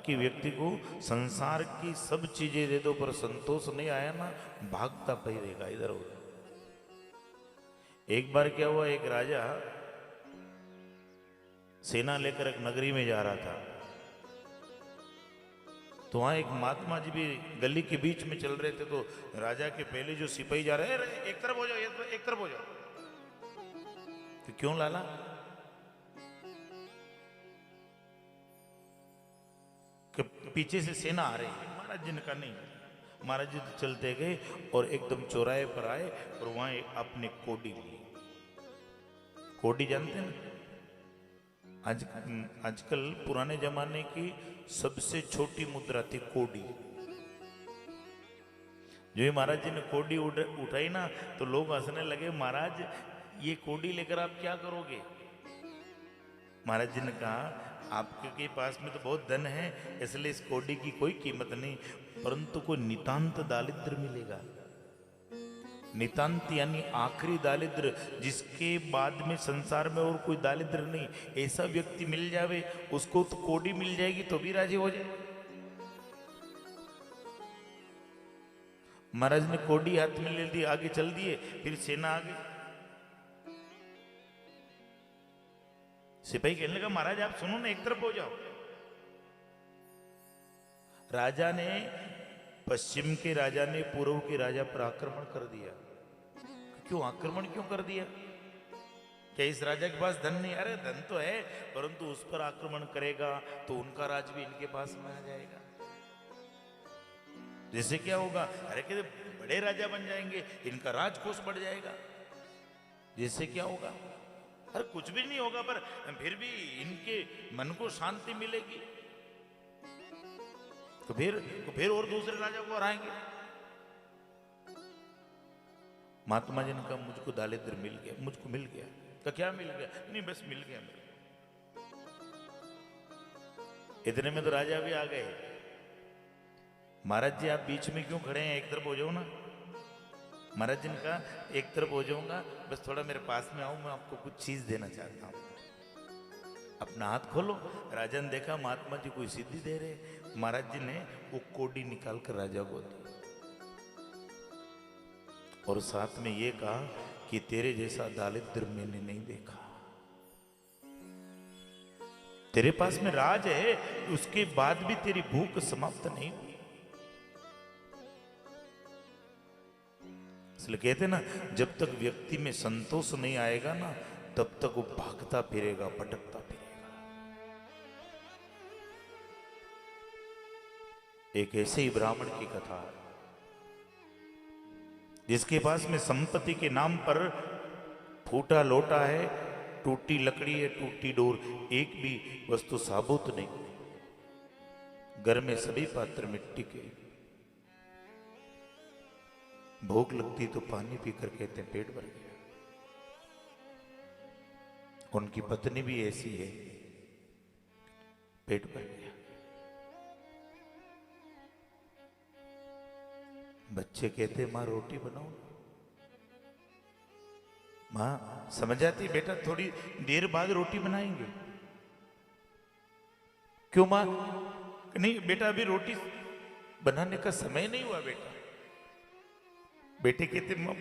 बाकी व्यक्ति को संसार की सब चीजें दे दो पर संतोष नहीं आया ना, भागता रहेगा इधर उधर। एक बार क्या हुआ, एक राजा सेना लेकर एक नगरी में जा रहा था, तो वहां एक महात्मा जी भी गली के बीच में चल रहे थे। तो राजा के पहले जो सिपाही जा रहे हैं, एक तरफ हो जाओ, एक तरफ हो जाओ। तो क्यों लाला? कि पीछे से सेना आ रही है। महाराज जी ने कहा नहीं। महाराज जी तो चलते गए और एकदम चौराहे पर आए और वहां अपने कोडी ली। कोडी जानते हैं ना? आजकल पुराने जमाने की सबसे छोटी मुद्रा थी कोडी। जो ही महाराज जी ने कोडी उठाई ना, तो लोग हंसने लगे, महाराज ये कोडी लेकर आप क्या करोगे? महाराज जी ने कहा आपके पास में तो बहुत धन है, इसलिए इस कोडी की कोई कीमत नहीं, परंतु कोई नितांत दारिद्र मिलेगा। नितांत यानी आखिरी दारिद्र, जिसके बाद में संसार में और कोई दारिद्र नहीं, ऐसा व्यक्ति मिल जावे, उसको तो कोडी मिल जाएगी तो भी राजी हो जाए। महाराज ने कोडी हाथ में ले दी, आगे चल दिए, फिर सेना आ गई। सिपाही कहने लगा महाराज आप सुनो ना, एक तरफ हो जाओ। राजा ने, पश्चिम के राजा ने पूर्व के राजा पर आक्रमण कर दिया। क्यों आक्रमण क्यों कर दिया? क्या इस राजा के पास धन नहीं? अरे धन तो है, परंतु उस पर आक्रमण करेगा तो उनका राज भी इनके पास में आ जाएगा। जैसे क्या होगा, अरे कहते बड़े राजा बन जाएंगे, इनका राजकोष बढ़ जाएगा। जैसे क्या होगा, अरे कुछ भी नहीं होगा, पर फिर भी इनके मन को शांति मिलेगी, तो फिर और दूसरे राजा को हराएंगे। महात्मा जी ने कहा मुझको दारिद्र मिल गया, मुझको मिल गया। तो क्या मिल गया? नहीं बस मिल गया मेरे। इतने में तो राजा भी आ गए। महाराज जी आप बीच में क्यों खड़े हैं, एक तरफ हो जाओ ना। महाराज जी ने कहा एक तरफ हो जाऊंगा, बस थोड़ा मेरे पास में आओ, मैं आपको कुछ चीज देना चाहता हूं। अपना हाथ खोलो। राजा ने देखा महात्मा जी कोई सिद्धि दे रहे। महाराज जी ने वो कोडी निकाल कर राजा को दी और साथ में ये कहा कि तेरे जैसा दारिद्र मैंने नहीं देखा। तेरे पास में राज है, उसके बाद भी तेरी भूख समाप्त नहीं हुई। इसलिए कहते ना, जब तक व्यक्ति में संतोष नहीं आएगा ना, तब तक वो भागता फिरेगा, भटकता फिरेगा। एक ऐसे ही ब्राह्मण की कथा है, जिसके पास में संपत्ति के नाम पर फूटा लोटा है, टूटी लकड़ी है, टूटी डोर, एक भी वस्तु साबुत नहीं। घर में सभी पात्र मिट्टी के। भूख लगती तो पानी पीकर कहते हैं पेट भर गया। उनकी पत्नी भी ऐसी है, पेट भर गया। बच्चे कहते माँ रोटी बनाओ। माँ समझ आती बेटा थोड़ी देर बाद रोटी बनाएंगे। क्यों माँ? नहीं बेटा अभी रोटी बनाने का समय नहीं हुआ बेटा। बेटे कहते माँ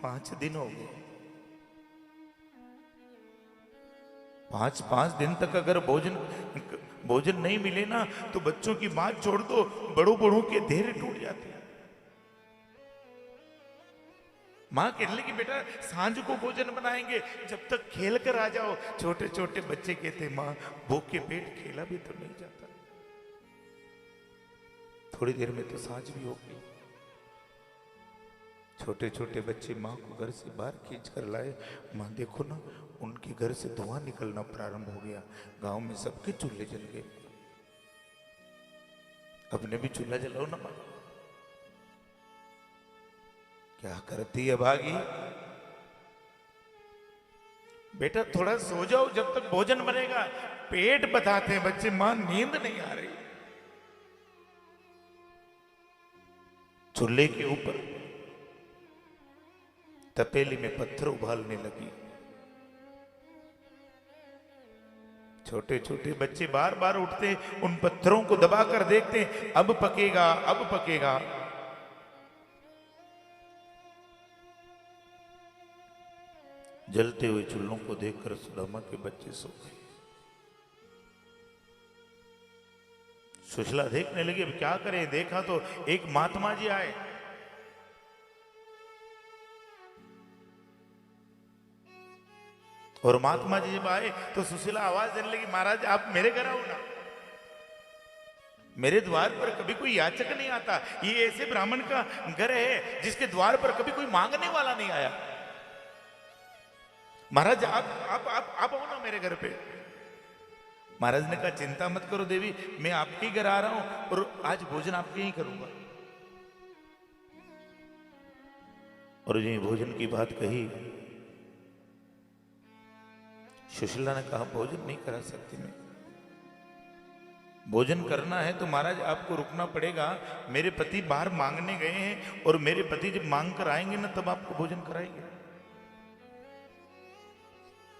5 दिन हो गए। 5 दिन तक अगर भोजन नहीं मिले ना, तो बच्चों की बात छोड़ दो, बड़ों के धैर्य टूट जाते हैं। माँ कहने लगी बेटा सांझ को भोजन बनाएंगे, जब तक खेल कर आ जाओ। छोटे छोटे बच्चे कहते माँ भूख के पेट खेला भी तो नहीं जाता। थोड़ी देर में तो सांझ भी हो गई। छोटे छोटे बच्चे माँ को घर से बाहर खींच कर लाए। माँ देखो ना, उनके घर से धुआं निकलना प्रारंभ हो गया। गांव में सबके चूल्हे जल गए। अपने भी चूल्हा जलाओ ना माँ। क्या करती है भागी? बेटा थोड़ा सो जाओ, जब तक भोजन बनेगा। पेट बताते हैं बच्चे, मां नींद नहीं आ रही। चूल्हे के ऊपर तपेली में पत्थर उबालने लगी। छोटे छोटे बच्चे बार बार उठते, उन पत्थरों को दबाकर देखते, अब पकेगा अब पकेगा। जलते हुए चूल्हों को देखकर सुदामा के बच्चे सो गए। सुशीला देखने लगी, अब क्या करें। देखा तो एक महात्मा जी आए। और महात्मा जी जब आए तो सुशीला आवाज देने लगी, महाराज आप मेरे घर आओ ना, मेरे द्वार पर कभी कोई याचक नहीं आता। ये ऐसे ब्राह्मण का घर है जिसके द्वार पर कभी कोई मांगने वाला नहीं आया। महाराज आप आओ ना मेरे घर पे। महाराज ने कहा चिंता मत करो देवी, मैं आपके घर आ रहा हूं और आज भोजन आपके ही करूंगा। और ये भोजन की बात कही, सुशीला ने कहा भोजन नहीं करा सकती मैं। भोजन करना है तो महाराज आपको रुकना पड़ेगा। मेरे पति बाहर मांगने गए हैं और मेरे पति जब मांग कर आएंगे ना तब आपको भोजन कराएंगे।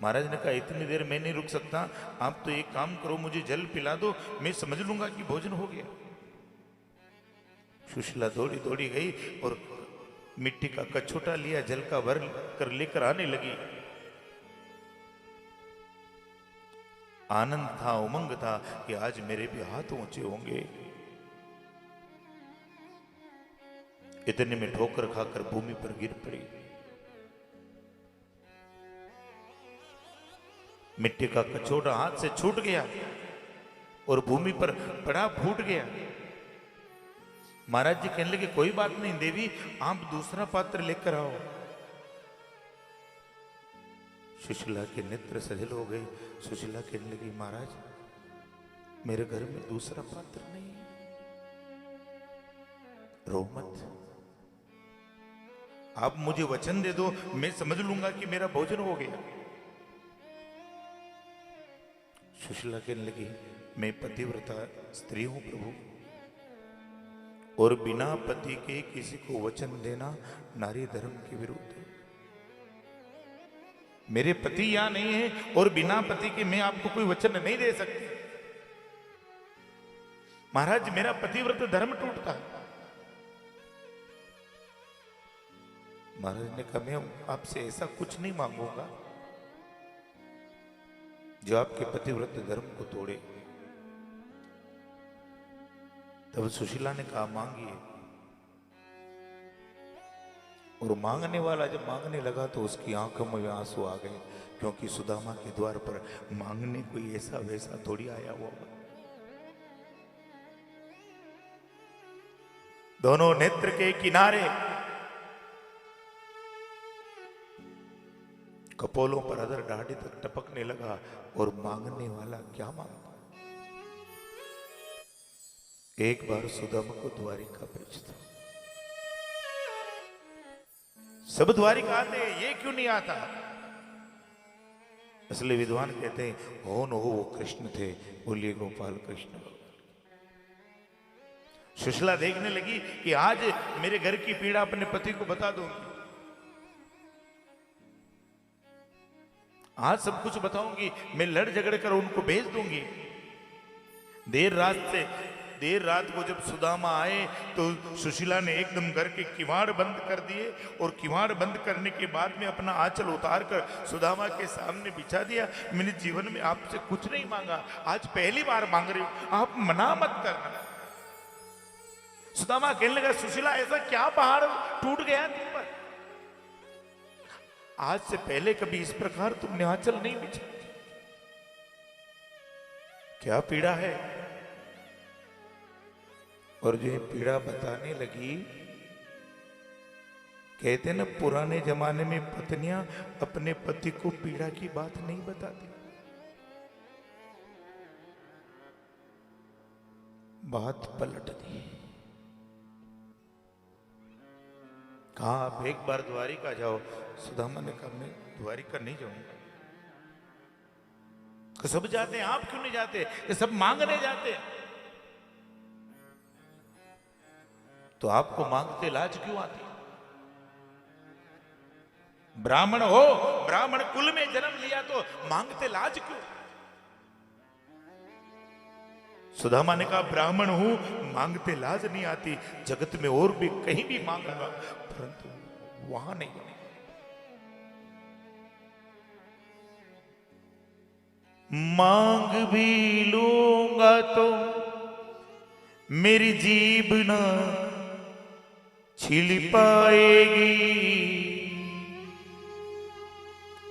महाराज ने कहा इतनी देर मैं नहीं रुक सकता, आप तो एक काम करो, मुझे जल पिला दो, मैं समझ लूंगा कि भोजन हो गया। सुशीला दौड़ी दौड़ी गई और मिट्टी का कछोटा लिया, जल का भर कर लेकर आने लगी। आनंद था, उमंग था कि आज मेरे भी हाथ ऊंचे होंगे। इतने में ठोकर खाकर भूमि पर गिर पड़ी। मिट्टी का कचौड़ा हाथ से छूट गया और भूमि पर पड़ा, फूट गया। महाराज जी कहने लगे कोई बात नहीं देवी, आप दूसरा पात्र लेकर आओ। सुशीला के नेत्र सजल हो गए। सुशीला कहने लगी महाराज मेरे घर में दूसरा पात्र नहीं है, रो मत, आप मुझे वचन दे दो, मैं समझ लूंगा कि मेरा भोजन हो गया। सुशीला कहने लगी मैं पतिव्रता स्त्री हूं प्रभु, और बिना पति के किसी को वचन देना नारी धर्म के विरुद्ध है। मेरे पति यहां नहीं है और बिना पति के मैं आपको कोई वचन नहीं दे सकती। महाराज मेरा पतिव्रत धर्म टूटता है। महाराज ने कहा मैं आपसे ऐसा कुछ नहीं मांगूंगा जो आपके पतिव्रत धर्म को तोड़े। तब सुशीला ने कहा मांगिए। और मांगने वाला जब मांगने लगा तो उसकी आंखों में आंसू आ गए, क्योंकि सुदामा के द्वार पर मांगने कोई ऐसा वैसा थोड़ी आया हुआ। दोनों नेत्र के किनारे कपोलों पर अदर दाढ़ी तक टपकने लगा। और मांगने वाला क्या मांगता, एक बार सुदामा को द्वारिका भेजता। सब द्वारिका आते, ये क्यों नहीं आता? इसलिए विद्वान कहते हैं हो न हो वो कृष्ण थे, बोलिए गोपाल कृष्ण। सुशीला देखने लगी कि आज मेरे घर की पीड़ा अपने पति को बता दूंगी, आज सब कुछ बताऊंगी, मैं लड़ झगड़ कर उनको भेज दूंगी। देर रात को जब सुदामा आए तो सुशीला ने एकदम घर के किवाड़ बंद कर दिए, और किवाड़ बंद करने के बाद में अपना आंचल उतार कर सुदामा के सामने बिछा दिया। मैंने जीवन में आपसे कुछ नहीं मांगा, आज पहली बार मांग रही हूं, आप मना मत करना। सुदामा कहने लगा सुशीला ऐसा क्या पहाड़ टूट गया तुम पर? आज से पहले कभी इस प्रकार तुमने आंचल नहीं बिछा, क्या पीड़ा है? और जो पीड़ा बताने लगी, कहते ना पुराने जमाने में पत्नियां अपने पति को पीड़ा की बात नहीं बताती। बात पलट दी। कहा आप एक बार द्वारिका जाओ। सुदामा ने कहा मैं द्वारिका नहीं जाऊंगा। सब जाते हैं, आप क्यों नहीं जाते? ये सब मांगने जाते हैं। तो आपको मांगते लाज क्यों आती? ब्राह्मण हो, ब्राह्मण कुल में जन्म लिया तो मांगते लाज क्यों? सुदामा ने कहा ब्राह्मण हूं, मांगते लाज नहीं आती, जगत में और भी कहीं भी मांगूंगा, परंतु वहां नहीं। मांग भी लूंगा तो मेरी जीभ ना छिल पाएगी,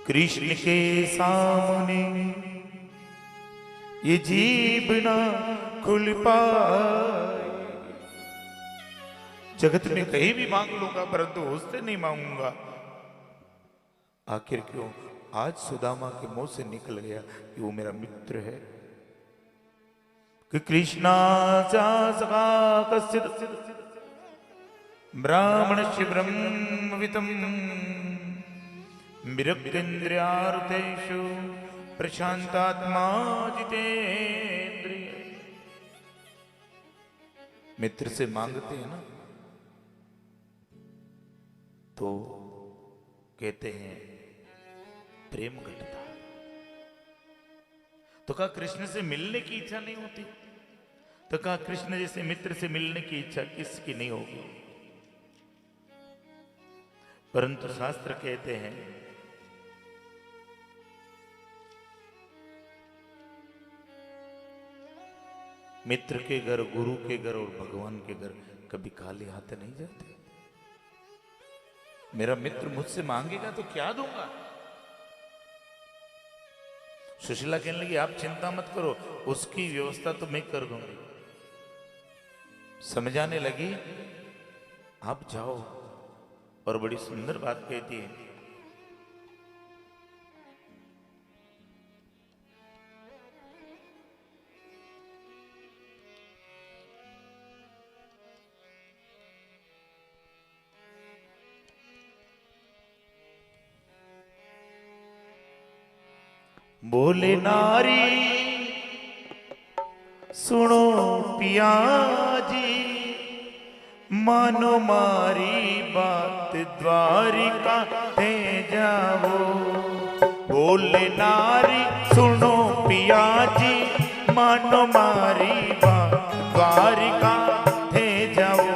कृष्ण के सामने ये जीभ ना खुल पाए। जगत में कहीं भी मांग लूंगा परंतु उससे नहीं मांगूंगा। आखिर क्यों? आज सुदामा के मुंह से निकल गया कि वो मेरा मित्र है। कि कृष्णा सखा कश्चित् ब्राह्मणस्य ब्रह्मवितं विरक्तेन्द्रियार्थेषु प्रशांतात्मा जितेन्द्रिय। मित्र से मांगते हैं ना तो कहते हैं प्रेम घटता। तो कहा कृष्ण से मिलने की इच्छा नहीं होती? तो कहा कृष्ण जैसे मित्र से मिलने की इच्छा किसकी नहीं होगी? परंतु शास्त्र कहते हैं मित्र के घर, गुरु के घर और भगवान के घर कभी खाली हाथ नहीं जाते। मेरा मित्र मुझसे मांगेगा तो क्या दूंगा? सुशीला कहने लगी आप चिंता मत करो, उसकी व्यवस्था तो मैं कर दूंगी। समझाने लगी आप जाओ, और बड़ी सुंदर बात कहती है, बोले नारी सुनो पिया जी, मानो मारी बात द्वारिका ते जाओ। बोले नारी सुनो पिया जी, मानो मारी बात द्वारिका ते जाओ।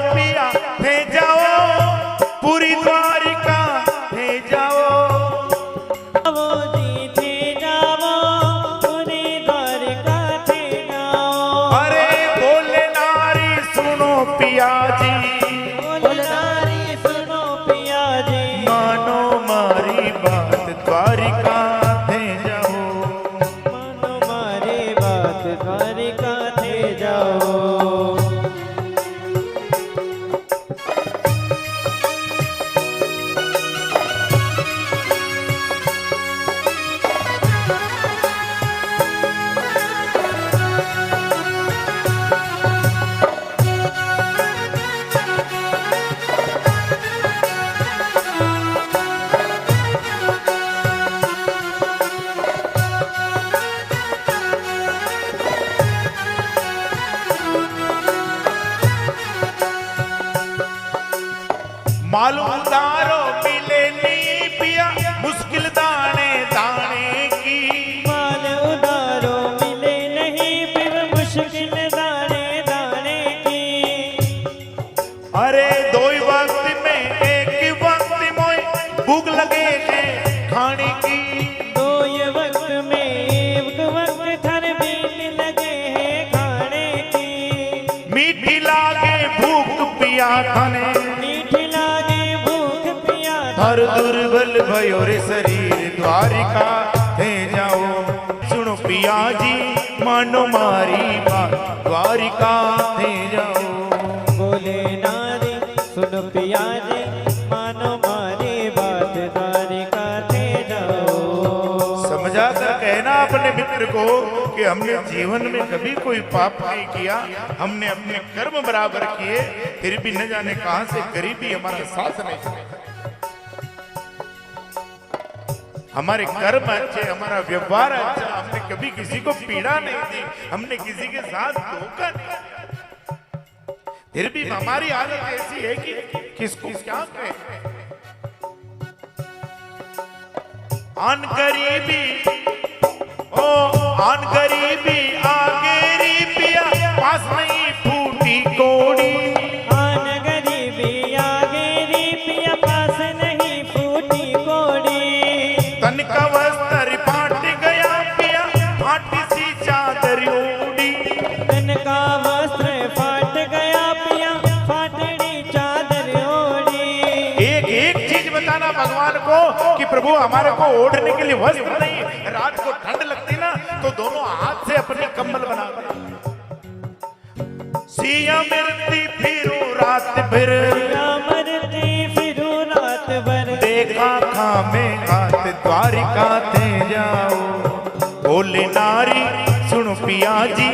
पिया थे जाओ पूरी द्वारिका थे जाओ। वो जी थे जाओ पूरी द्वारिका थे जाओ। अरे बोले नारी सुनो पिया जी, बोले नारी सुनो पिया जी, मानो मारी बात द्वारिका थे जाओ। मानो मारी बात द्वारिका थे जाओ। मालूम दारो मिले नी पिया, मुश्किल दाने दाने की। माल उदारो मिले नहीं फिर मुश्किल दाने दाने की। अरे दो ही वक्त में एक वक्त में भूख लगे है खाने की। दो ये वक्त में एक वक्त थर बीन लगे हैं खाने की। मीठी लागे भूख पिया थाने, मीठी लागे भूख पिया हर दुर्बल भयो रे शरीर द्वारिका थे जाओ। सुनो पिया जी मानो मारी बात द्वारिका थे जाओ। बोले नारी सुन पिया जी, मानो मारी बात द्वारिका थे जाओ। समझा कर कहना अपने मित्र को कि हमने जीवन में कभी कोई पाप नहीं किया, हमने अपने कर्म बराबर किए, फिर भी न जाने कहां से गरीबी हमारा साथ नहीं छोड़ा। हमारे कर्म अच्छे, हमारा व्यवहार अच्छा, हमने कभी किसी को पीड़ा नहीं दी, हमने किसी के साथ धोखा नहीं। फिर भी हमारी हालत ऐसी है कि किसको क्या कहे। आन गरीबी ओ आन गरीबी आगे रिपिया पास नहीं फूटी कोड़ी। आन गरीबी आगे रिपिया पास नहीं फूटी कोड़ी। तन का वस्त्र फाट गया पिया फाटी सी चादर ओढ़ी। तन का वस्त्र फाट गया पिया फाटड़ी चादर ओढ़ी। एक एक चीज बताना भगवान को कि प्रभु हमारे को ओढ़ने के लिए वस्त्र नहीं, रात को ठंड लगती ना तो दोनों हाथ से अपनी कंबल बना सिया मरती फिरू रात भर। सिया मरती फिरू रात भर। देखा खामे हाथ द्वारिका थे जाओ। बोले नारी सुनो पिया जी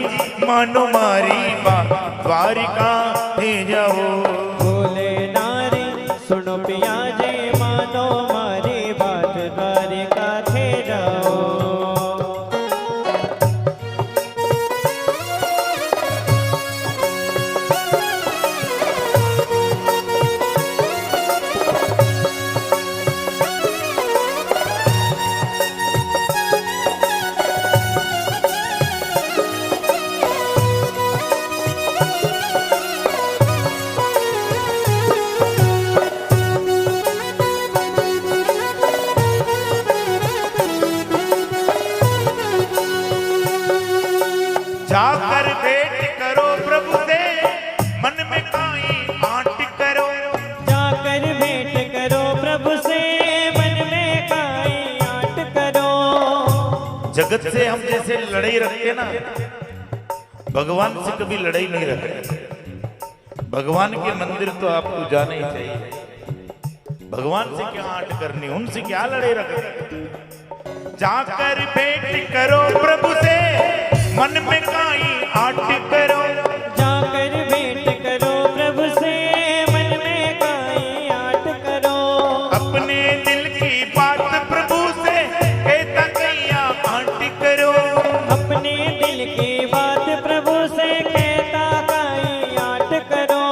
मानो मारी बात द्वारिका थे जाओ। बोले नारी सुनो पिया जी मानो मारी बात द्वारिका थे जाओ। जाकर भेंट करो प्रभु से मन में काई आंट करो। जाकर भेंट करो प्रभु से मन में काई आंट करो। जगत से हम जैसे लड़ाई रखते ना, भगवान से कभी लड़ाई नहीं रखते। भगवान के मंदिर तो आपको जाना ही चाहिए। भगवान से क्या आंट करनी, उनसे क्या लड़ाई रखते। जाकर भेंट करो प्रभु से मन में काई आंट करो। जाकर भेंट करो प्रभु से मन में काई आंट करो। अपने दिल की बात प्रभु से कहता कैया आंट करो। अपने दिल की बात प्रभु से कहता काई आंट करो।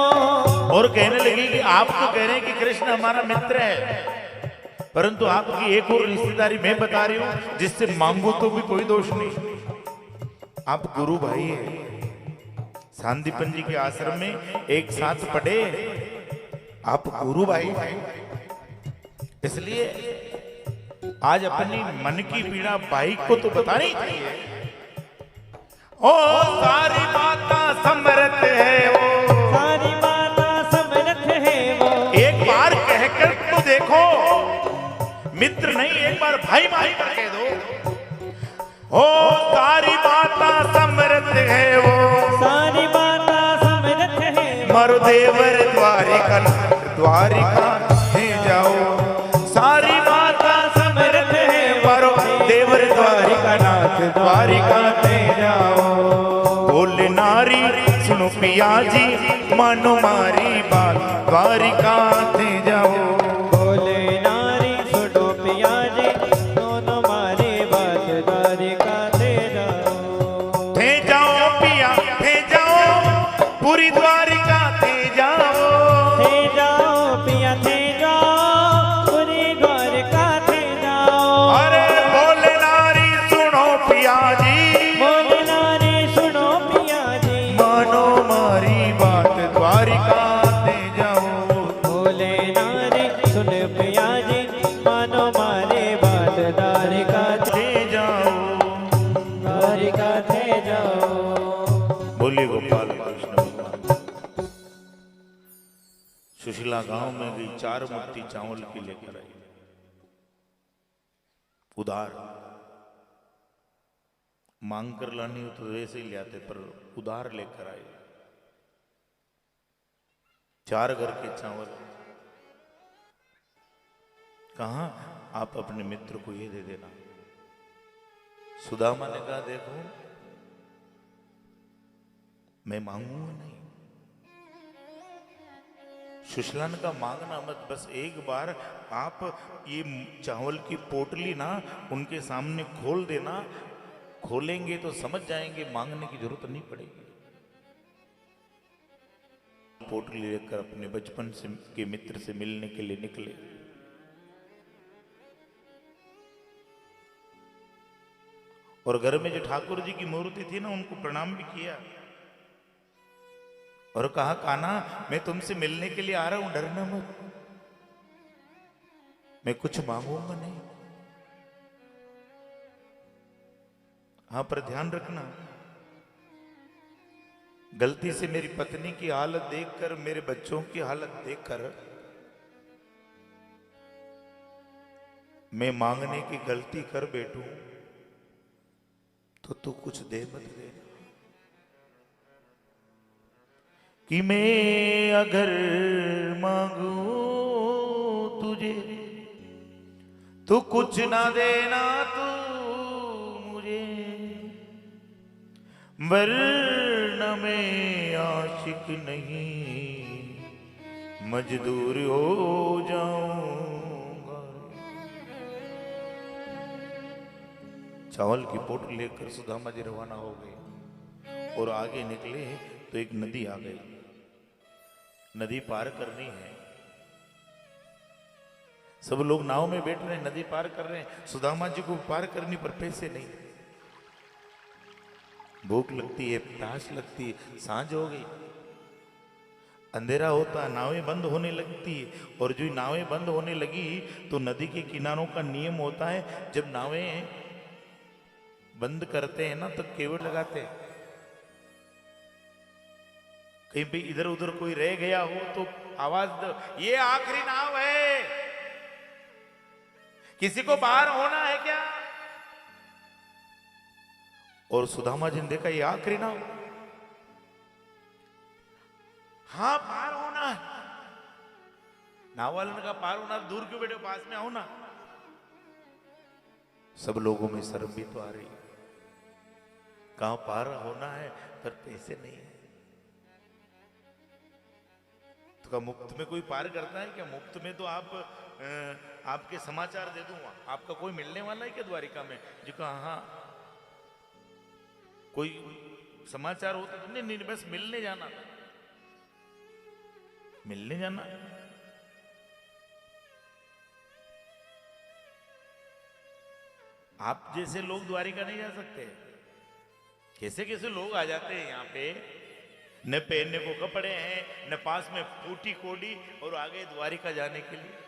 और कहने लगी कि आप तो कह रहे हैं कि कृष्ण हमारा मित्र है, परंतु आपकी एक और रिश्तेदारी मैं बता रही हूं जिससे मांगो तो भी कोई दोष नहीं। आप गुरु भाई हैं। सांदीपन जी के आश्रम में एक साथ पढ़े, आप गुरु भाई हैं। इसलिए आज अपनी मन की पीड़ा भाई को तो बतानी चाहिए। ओ सारी माता समर्थ है वो। सारी माता समर्थ है वो। एक बार कहकर तो देखो, मित्र नहीं एक बार भाई भाई का कह दो। ओ सारी माता समर्थ है वो। सारी माता समर्थ है वो। मारो देवर द्वारिका द्वारिका है जाओ। सारी माता समर्थ है मारो देवर द्वारिका नाथ द्वारिका है जाओ। बोले नारी सुनो पिया जी मानो मारी बात द्वारिका थे जाओ। बोले नारी सुनो पिया जी दोनों मारी बात द्वारिका थे जाओ। थे जाओ पिया थे जाओ पूरी द्वारिका थे जाओ। थे जाओ पिया थे जाओ पूरी द्वारिका थे जाओ। अरे बोले नारी सुनो पिया जी बोले नारी सुनो पिया जी मानो मारी बात द्वारिका थे जाओ। बोले नारी सुन पिया जी मानो मारे बात द्वारिका थे जाओ। द्वारिका थे जाओ। बोलिए गोपाल कृष्ण भगवान। सुशीला गांव में गई, 4 मुट्ठी चावल की लेकर आई, उधार। मांग कर लानी हो तो वैसे ही ले आते, पर उधार लेकर आए। 4 घर के चावल। कहा आप अपने मित्र को ये दे देना। सुदामा ने कहा देखो मैं मांगूंगा नहीं। सुशलान का मांगना मत, बस एक बार आप ये चावल की पोटली ना उनके सामने खोल देना। खोलेंगे तो समझ जाएंगे, मांगने की जरूरत नहीं पड़ेगी। पोटली लेकर अपने बचपन से के मित्र से मिलने के लिए निकले। और घर में जो ठाकुर जी की मूर्ति थी ना, उनको प्रणाम भी किया और कहा, कान्हा मैं तुमसे मिलने के लिए आ रहा हूं, डरना मत, मैं कुछ मांगूंगा नहीं। हाँ, पर ध्यान रखना, गलती से मेरी पत्नी की हालत देखकर, मेरे बच्चों की हालत देखकर मैं मांगने की गलती कर बैठूं तो तू कुछ दे मत देना। कि मैं अगर मांगू तुझे तो कुछ ना देना तू मुझे, वरना मैं आशिक नहीं मजदूर हो जाऊंगा। चावल की पोटली लेकर सुदामा जी रवाना हो गए और आगे निकले तो एक नदी आ गई। नदी पार करनी है, सब लोग नाव में बैठ रहे हैं, नदी पार कर रहे हैं। सुदामा जी को पार करने पर पैसे नहीं, भूख लगती है, प्यास लगती है, सांझ हो गई, अंधेरा होता है, नावें बंद होने लगती है। और जो नावें बंद होने लगी तो नदी के किनारों का नियम होता है, जब नावें बंद करते हैं ना तो केवड़ लगाते हैं। कहीं भी इधर उधर कोई रह गया हो तो आवाज दो, ये आखिरी नाव है, किसी को बाहर होना है क्या? और सुदामा जी ने देखा ये आखिरी नाव, हाँ पार होना है। नाव वाले ने कहा पार होना, दूर क्यों बैठे, पास में आओ ना। सब लोगों में शर्म भी तो आ रही है, कहां पार होना है पर पैसे नहीं है। तो क्या मुफ्त में कोई पार करता है क्या? मुफ्त में तो आपके समाचार दे दूंगा, आपका कोई मिलने वाला है क्या द्वारिका में? जी कहा हाँ, कोई समाचार होता तो नहीं, बस मिलने जाना, मिलने जाना। आप जैसे लोग द्वारिका नहीं जा सकते, कैसे कैसे लोग आ जाते हैं यहाँ पे, न पहनने को कपड़े हैं, न पास में फूटी कोडी, और आगे द्वारिका जाने के लिए।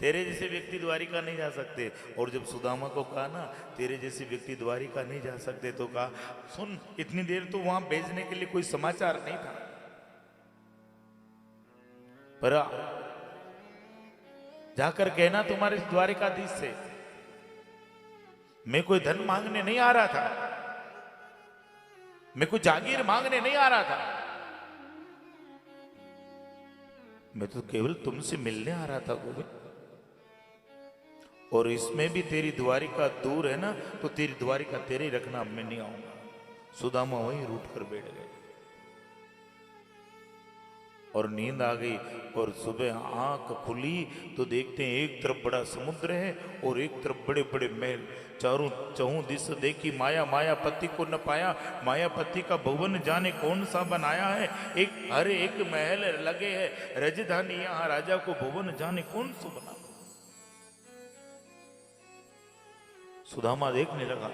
तेरे जैसे व्यक्ति द्वारिका नहीं जा सकते। और जब सुदामा को कहा ना तेरे जैसे व्यक्ति द्वारिका नहीं जा सकते, तो कहा सुन, इतनी देर तो वहां भेजने के लिए कोई समाचार नहीं था, पर जाकर कहना तुम्हारे द्वारिकाधीश से, मैं कोई धन मांगने नहीं आ रहा था, मैं कोई जागीर मांगने नहीं आ रहा था, मैं तो केवल तुमसे मिलने आ रहा था गोविंद। और इसमें भी तेरी द्वारिका दूर है ना, तो तेरी द्वारिका तेरी रखना, मैं नहीं आऊंगा। सुदामा वहीं रूठ कर बैठ गए और नींद आ गई। और सुबह आंख खुली तो देखते हैं एक तरफ बड़ा समुद्र है और एक तरफ बड़े बड़े महल, चारों चहुं दिस देखी माया, मायापति को न पाया, मायापति का भवन जाने कौन सा बनाया है। एक हर एक महल लगे है, राजधानी यहाँ राजा को भवन जाने कौन सा बना। सुदामा देखने लगा,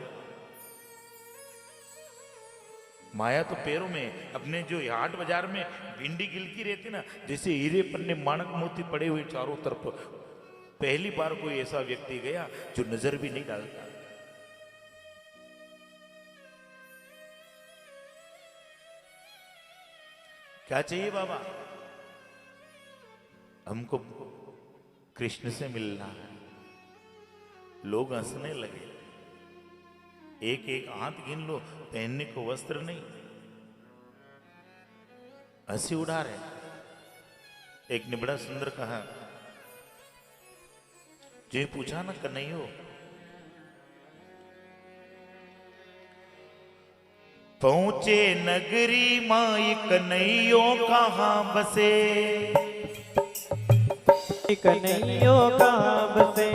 माया तो पैरों में, अपने जो हाट बाजार में भिंडी गिलकी रहती ना, जैसे हीरे पन्ने माणक मोती पड़े हुए चारों तरफ। पहली बार कोई ऐसा व्यक्ति गया जो नजर भी नहीं डालता। क्या चाहिए बाबा? हमको कृष्ण से मिलना है। लोग हंसने लगे, एक एक हाथ गिन लो, पहनने को वस्त्र नहीं, हंसी उड़ा रहे। एक ने बड़ा सुंदर कहा, जो पूछा ना कन्हैयो, पहुंचे नगरी माई कन्हैयो कहां बसे, कन्हैयो कहां बसे,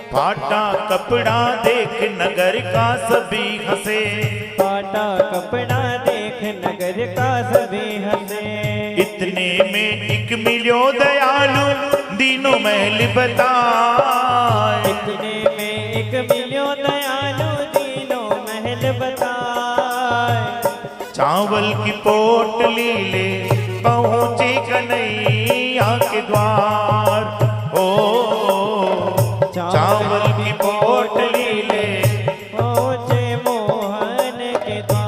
फाटा कपड़ा देख नगर का सभी हंसे, फाटा कपड़ा देख नगर का सभी हंसे। इतने में एक मिलो दयालु दीनों महल बताए। इतने में एक मिलो दयालु दीनों महल बताए। चावल की पोटली ले पहुंचे कन्हैया के द्वार। ओ चावल की पोटली ले पहुँचे मोहन के द्वार।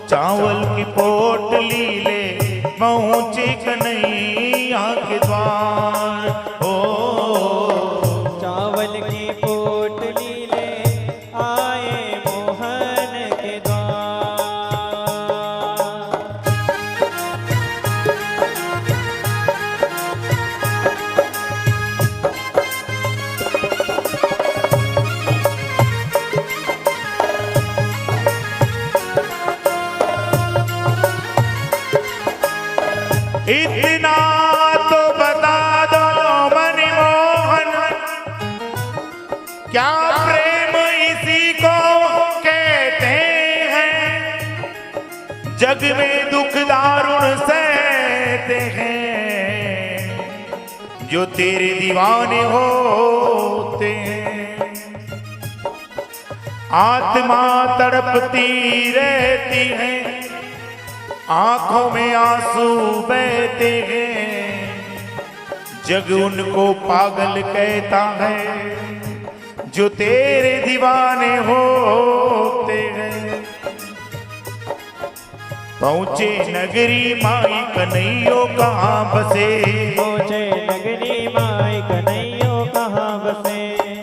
चावल की पोटली ले पहुंचे कन्हैया के द्वार। ओ चावल की पोटली ले आए मोहन के द्वार। इतना तो बता दो मनमोहन, क्या प्रेम इसी को कहते हैं। जग में दुख दारुण सहते हैं जो तेरे दीवाने होते हैं। आत्मा तड़पती रहती है, आंखों में आंसू बहते हैं। जग उनको पागल कहता है जो तेरे दीवाने होते हैं। पहुंचे नगरी माई कन्हैया कहाँ बसे। पहुँचे नगरी माई कन्हैया कहाँ बसे।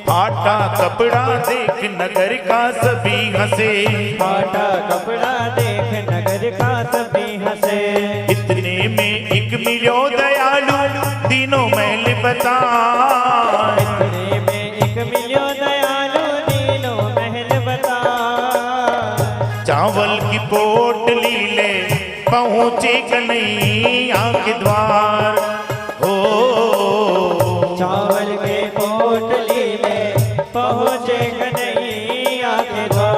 फाटा कपड़ा देख नगर का सभी हंसे। फाटा कपड़ा देख नगर का सभी हंसे। इतने में एक मिलो दयालु दीनों महल बताए। इतने में एक मिलो दयालु दीनों महल बताए। चावल की पोटली ले पहुंचे कन्हैया के द्वार। हो चावल के पोटली में पहुँचे कन्हैया के द्वार।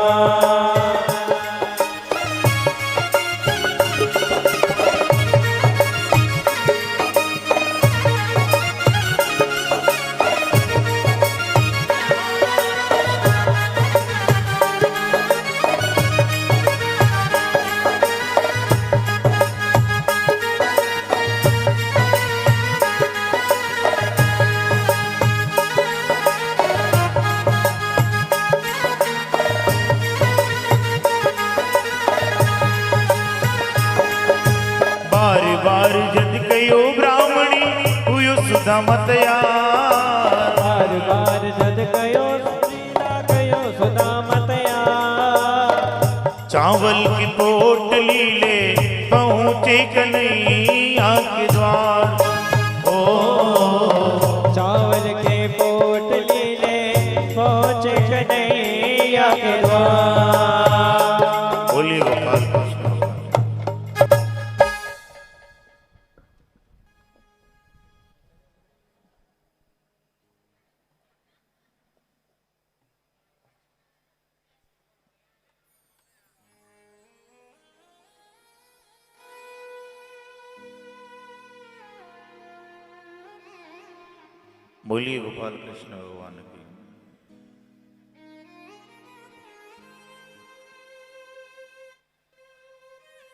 बार बार जद कयो ब्राह्मणी हुयो सुधा मतया। बार बार जद कयो सुशीला कयो सुधा मतया। चावल की पोटली ले पहुंचे कन्हैया के द्वार। ओ चावल के पोटली ले पहुँचे कन्हैया के द्वार। बोलिए गोपाल कृष्ण। बोलिए गोपाल कृष्ण भगवान की।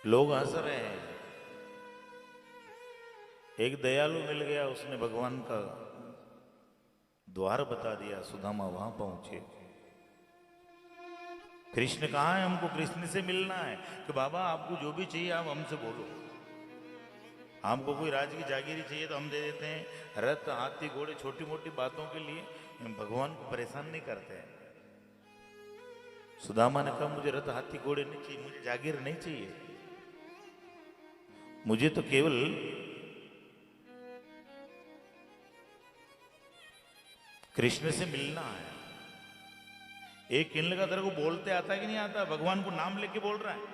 लोग हंस रहे हैं। एक दयालु मिल गया, उसने भगवान का द्वार बता दिया। सुदामा वहां पहुंचे। कृष्ण कहाँ है? हमको कृष्ण से मिलना है। कि बाबा आपको जो भी चाहिए आप हमसे बोलो। हमको कोई राज की जागीरी चाहिए तो हम दे देते हैं। रथ हाथी घोड़े छोटी मोटी बातों के लिए भगवान को परेशान नहीं करते हैं। सुदामा ने कहा मुझे रथ हाथी घोड़े नहीं चाहिए, मुझे जागीर नहीं चाहिए। मुझे तो केवल कृष्ण से मिलना है। एक कहने लगा तेरे को बोलते आता कि नहीं आता, भगवान को नाम लेके बोल रहा है।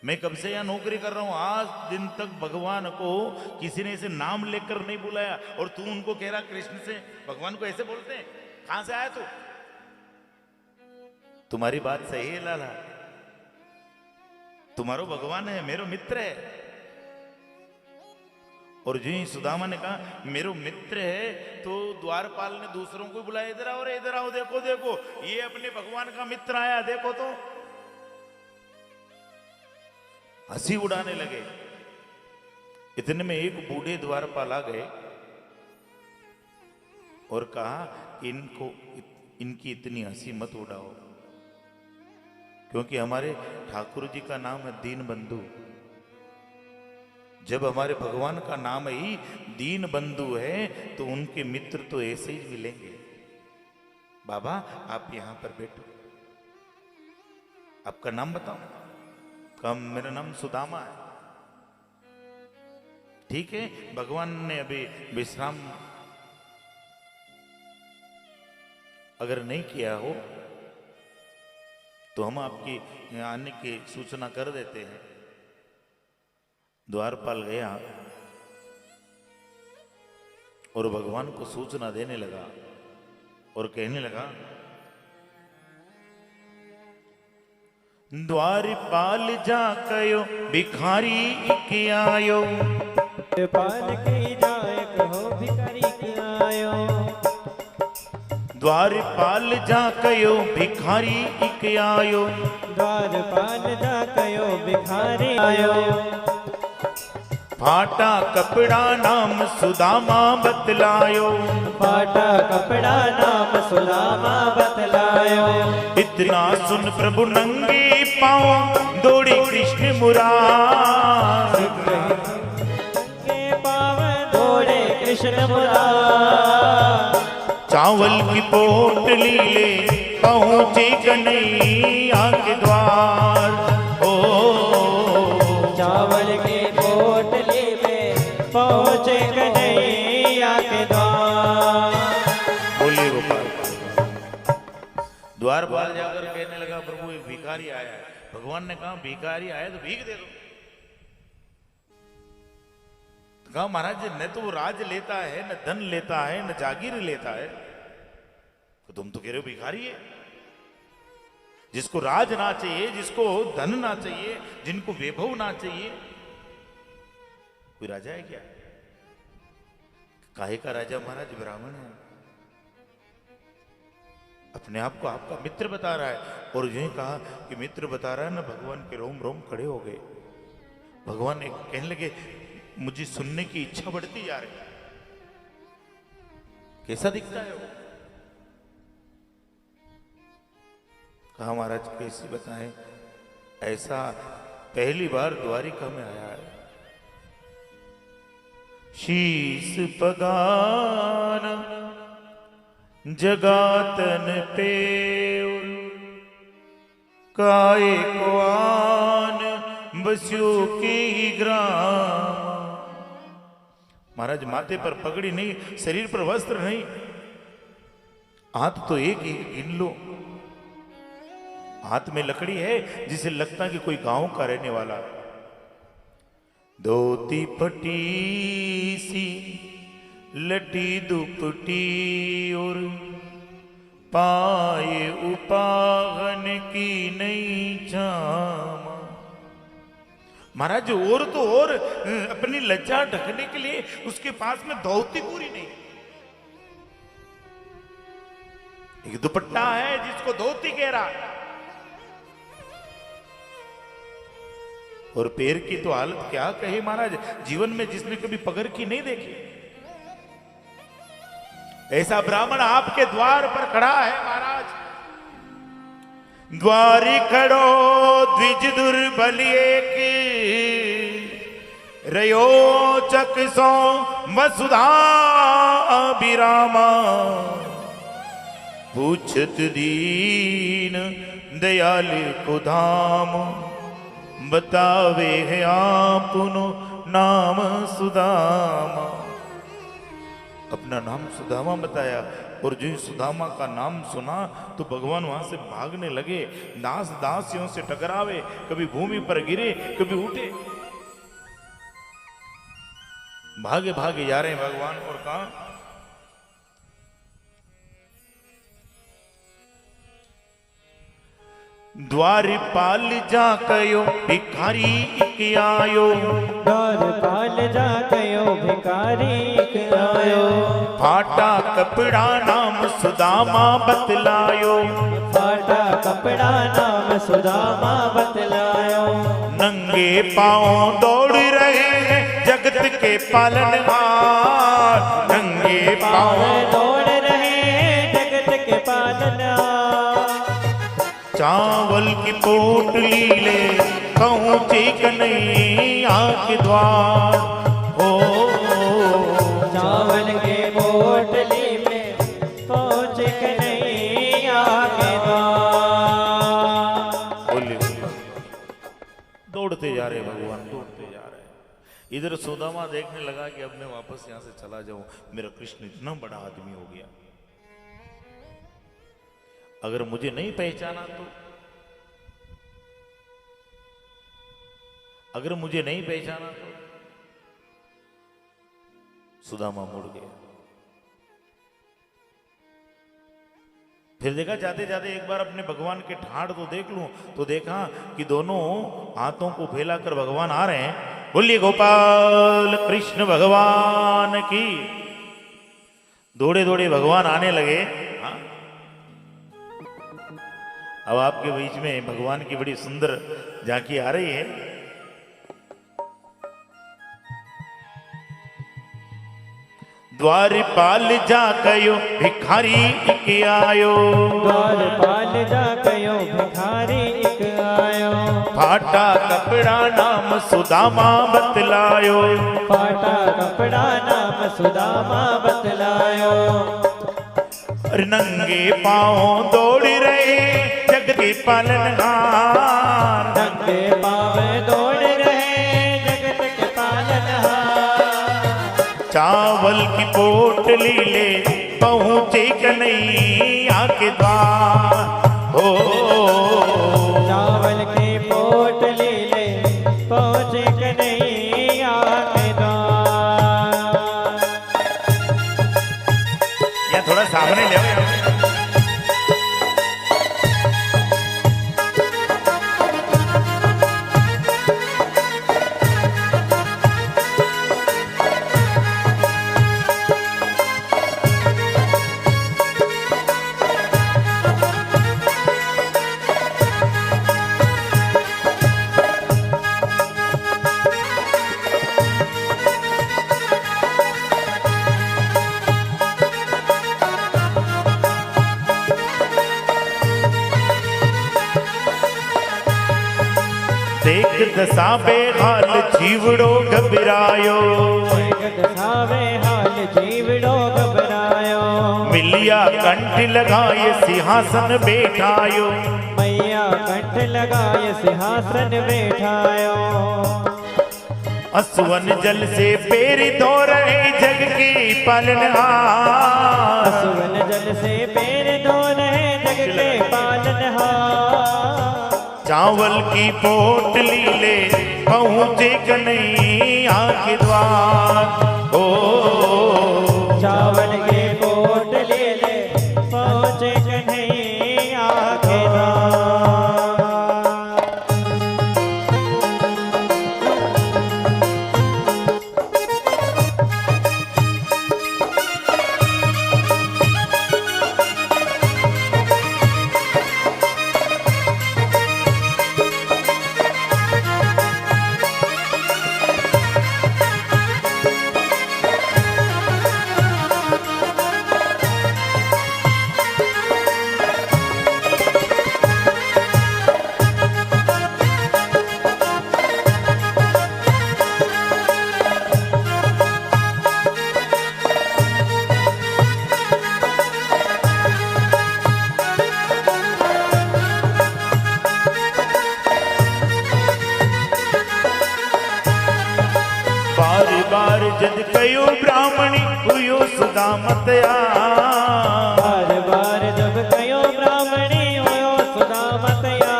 मैं कब से यहां नौकरी कर रहा हूं, आज दिन तक भगवान को किसी ने ऐसे नाम लेकर नहीं बुलाया, और तू उनको कह रहा कृष्ण से, भगवान को ऐसे बोलते हैं? कहां से आया तू? तुम्हारी बात सही है लाला, तुम्हारो भगवान है, मेरो मित्र है। और जो ही सुदामा ने कहा मेरो मित्र है, तो द्वारपाल ने दूसरों को बुलाया, इधर आओ रे, इधर आओ, देखो देखो ये अपने भगवान का मित्र आया, देखो तो। हंसी उड़ाने लगे। इतने में एक बूढ़े द्वारपाल आ गए और कहा इनकी इतनी हंसी मत उड़ाओ, क्योंकि हमारे ठाकुर जी का नाम है दीन बंधु। जब हमारे भगवान का नाम ही दीन बंधु है तो उनके मित्र तो ऐसे ही मिलेंगे। बाबा आप यहां पर बैठो, आपका नाम बताओ। कम मेरा नाम सुदामा है। ठीक है, भगवान ने अभी विश्राम अगर नहीं किया हो तो हम आपकी आने की सूचना कर देते हैं। द्वारपाल गया और भगवान को सूचना देने लगा और कहने लगा, द्वारपाल जा कयो भिखारी के आयो, पाल की जाए कहो भिखारी के आयो। द्वारपाल जा कयो भिखारी के आयो, द्वारपाल जा कयो भिखारी आयो। फाटा कपड़ा नाम सुदामा बतलायो, फाटा कपड़ा नाम सुदामा बतलायो। इतना सुन प्रभु नंगे पाँव दौड़ी कृष्ण मुरार, के पाव दौड़े कृष्ण मुरार। चावल की पोटली ले पहुंचे कन्हैया के द्वार। ओ चावल की पोटली में पहुंचे कन्हैया के द्वार। बोलिए गोपाल। द्वारपाल जाकर कहने लगा प्रभु एक भिखारी आया है। भगवान ने कहा भिखारी आया तो भीख दे दो। तो कहा महाराज न तो वो राज लेता है, न धन लेता है, न जागीर लेता है, तो तुम तो कह रहे हो भिखारी है। जिसको राज ना चाहिए, जिसको धन ना चाहिए, जिनको वैभव ना चाहिए, कोई राजा है क्या? काहे का राजा महाराज? ब्राह्मण है, अपने आप को आपका मित्र बता रहा है। और यही कहा कि मित्र बता रहा है ना, भगवान के रोम रोम खड़े हो गए। भगवान ने कहने लगे मुझे सुनने की इच्छा बढ़ती जा रही है। कैसा दिखता है वो? कहा महाराज कैसी बताएं, ऐसा पहली बार द्वारिका में आया है। शीस पगान जगातन पे काए को आन बस्यो के ही ग्राम। महाराज माथे पर पगड़ी नहीं, शरीर पर वस्त्र नहीं, हाथ तो एक ही गिन लो। हाथ में लकड़ी है जिसे लगता कि कोई गांव का रहने वाला। धोती फटी सी लटी दुपटी और पाए उपागन की नई जामा। महाराज और तो और अपनी लज्जा ढकने के लिए उसके पास में धोती पूरी नहीं, एक दुपट्टा है जिसको धोती कह रहा। और पैर की तो हालत क्या कहे महाराज, जीवन में जिसने कभी पगर की नहीं देखी। ऐसा ब्राह्मण आपके द्वार पर खड़ा है महाराज। द्वारी खड़ो द्विज दुर्बलिए की रयो चक सो वसुधा अभिरामा। पूछत दीन दयाल को धाम बतावे है आपनो नाम सुदामा। अपना नाम सुदामा बताया और जो सुदामा का नाम सुना तो भगवान वहां से भागने लगे। दास दासियों से टकरावे, कभी भूमि पर गिरे, कभी उठे, भागे भागे जा रहे हैं भगवान। और कहा द्वारपाल जा कयो भिखारी इक आयो, द्वारपाल जा कयो भिखारी इक आयो, फाटा कपड़ा नाम सुदामा बतलायो, फाटा कपड़ा नाम सुदामा बतलायो, नंगे पांव दौड़ रहे हैं जगत के पालनहार, नंगे पांव दौड़ रहे हैं जगत के पालनहार, चावल की पोटली ले पहुंचे कन्हैया के द्वार। हो चावल के पोटली में पहुंचे कन्हैया के द्वार। बोले दौड़ते जा रहे भगवान, दौड़ते जा रहे। इधर सुदामा देखने लगा कि अब मैं वापस यहाँ से चला जाऊं, मेरा कृष्ण इतना बड़ा आदमी हो गया, अगर मुझे नहीं पहचाना तो, अगर मुझे नहीं पहचाना तो। सुदामा मुड़ गया। फिर देखा जाते जाते एक बार अपने भगवान के ठाड़ तो देख लूं, तो देखा कि दोनों हाथों को फैलाकर भगवान आ रहे हैं। बोलिए गोपाल कृष्ण भगवान की। दौड़े दौड़े भगवान आने लगे। हाँ? अब आपके बीच में भगवान की बड़ी सुंदर झांकी आ रही है। द्वारपाल जा कयो भिखारी इक आयो, द्वारपाल जा कयो भिखारी इक आयो, फाटा कपड़ा नाम सुदामा बतलायो, फाटा कपड़ा नाम सुदामा बतलायो, नंगे पांव दौड़ रहे जग के पालनहार, नंगे पाँव दौड़ रहे जगत के पालनहार, चावल की पोटली ले पहुंचे कन्हैया के द्वार। हो चावल की पोटली ले पहुँचे कन्हैया के द्वार। या थोड़ा सामने ले आओ। देख दसा बेहाल जीवड़ो घबरायो, दसावे हाल जीवड़ो घबरायो, मिलिया कंठ लगाए सिंहासन बैठायो, मैया कंठ लगाए सिंहासन बैठायो, असवन जल से पैर धो रहे जग के पालनहार, असुवन जल से पैर धो रहे जग के पालनहार, चावल की पोटली ले पहुंचे कन्हैया के द्वार। ओ चावल के पोटली ले पहुँचे कन्हैया के द्वार। सुदामतया। बार बार जब कयो ब्राह्मणी हुयो सुदामतया।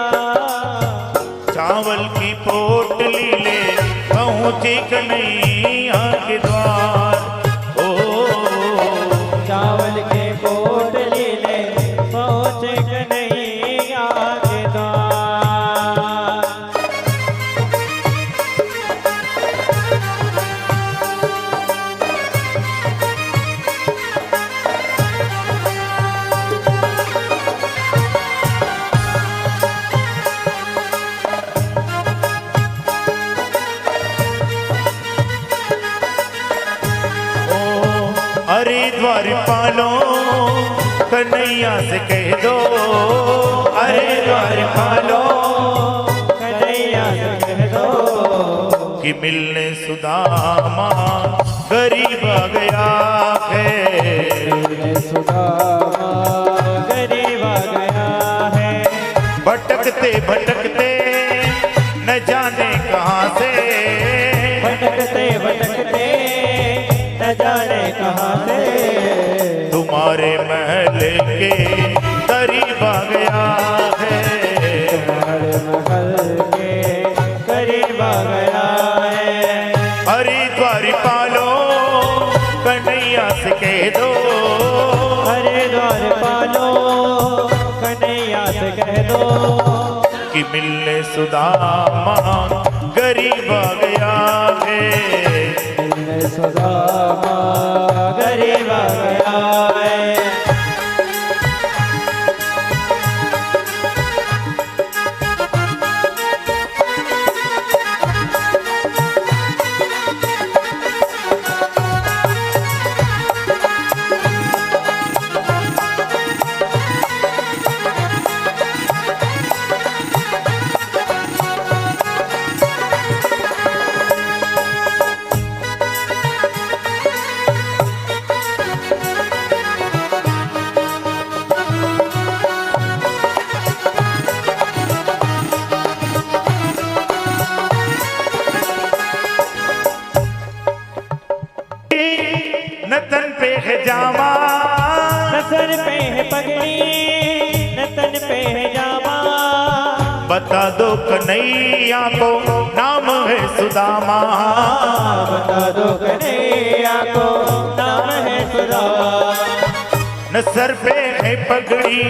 चावल की पोटली ले पहुंची कन्हैया के द्वार। ओ चावल के पोटली ले पहुँचे कन्हैया के द्वार। अरे द्वारपालो कन्हैया से कह दो। अरे द्वारपालो कन्हैया से कह दो कि मिलने सुदामा गरीब आ गया है। सुदामा गरीब आ गया है। भटकते भटकते न जाने कहाँ से। भटकते भटकते न जाने कहाँ से तुम्हारे महल के करीब आ गया है। तुम्हारे महल के करीब आ गया है। अरे द्वारपालो कन्हैया से कह दो। अरे द्वारपालो कन्हैया से कह दो कि मिलने सुदामा गरीब आ गया है। मिलने सुदामा गरीब आ गया है। न तन पे है जामा, न सर पे है पगड़ी, न तन पे है जामा। बता दो कन्हैया को नाम है सुदामा। बता दो कन्हैया को नाम है सुदामा। न सर पे है पगड़ी,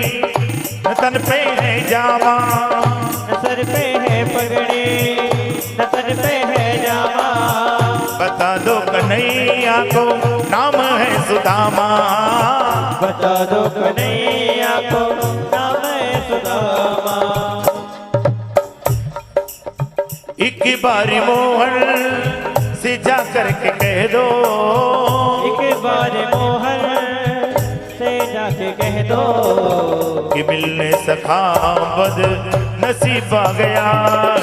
न तन पे है जामा। न सर पे है पगड़ी, न तन पे है जामा। बता दो कन्हैया को नाम है सुदामा। बता दो कन्हैया को नाम है सुदामा। एक बारी मोहन से जा करके कह दो। एक बार मोहन से जाके कह दो कि मिलने सखा बद नसीब आ गया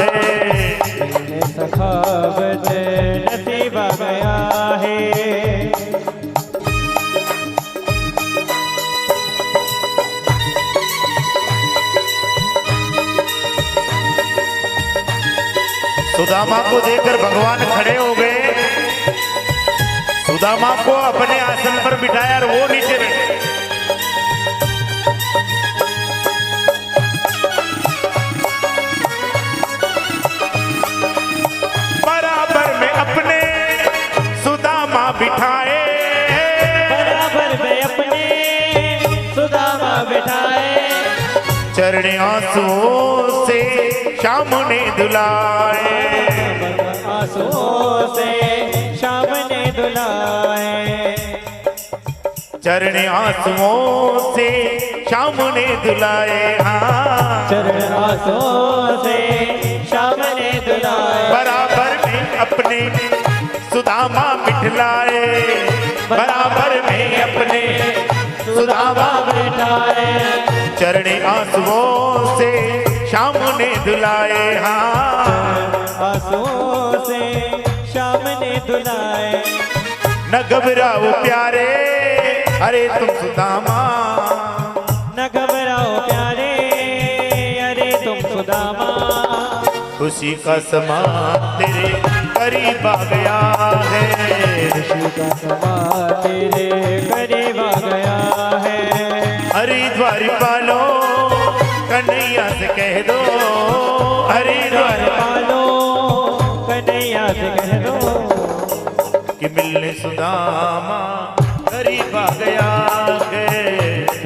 है। मिलने सखावत नसीब आ गया है। सुदामा को देखकर भगवान खड़े हो गए। सुदामा को अपने आसन पर बिठाया और वो नीचे बैठे। बराबर में अपने सुदामा बिठाए। बराबर में अपने सुदामा बिठाए। चरण आंसुओं से शाम ने धुलाए। आंसुओं से शाम ने धुलाए। चरण आंसुओं से शाम ने धुलाए। हाँ चरण आंसुओं से शाम ने धुलाए। बराबर में अपने सुदामा बिठलाए। बराबर में अपने सुदामा बिठाए। चरण आंसुओं से शाम ने धुलाए। हाँ आंसुओं से शाम ने धुलाए। न घबराओ प्यारे, अरे तुम सुदामा। न घबराओ प्यारे, अरे तुम सुदामा। खुशी का समा तेरे करीब आ गया है। ऋषि का समा तेरे करीब आ गया है। हरिद्वार वालों कन्हैया से कह दो, हरिद्वार पालो कन्हैया से कह दो कि मिलने सुदामा करीब आ गया है।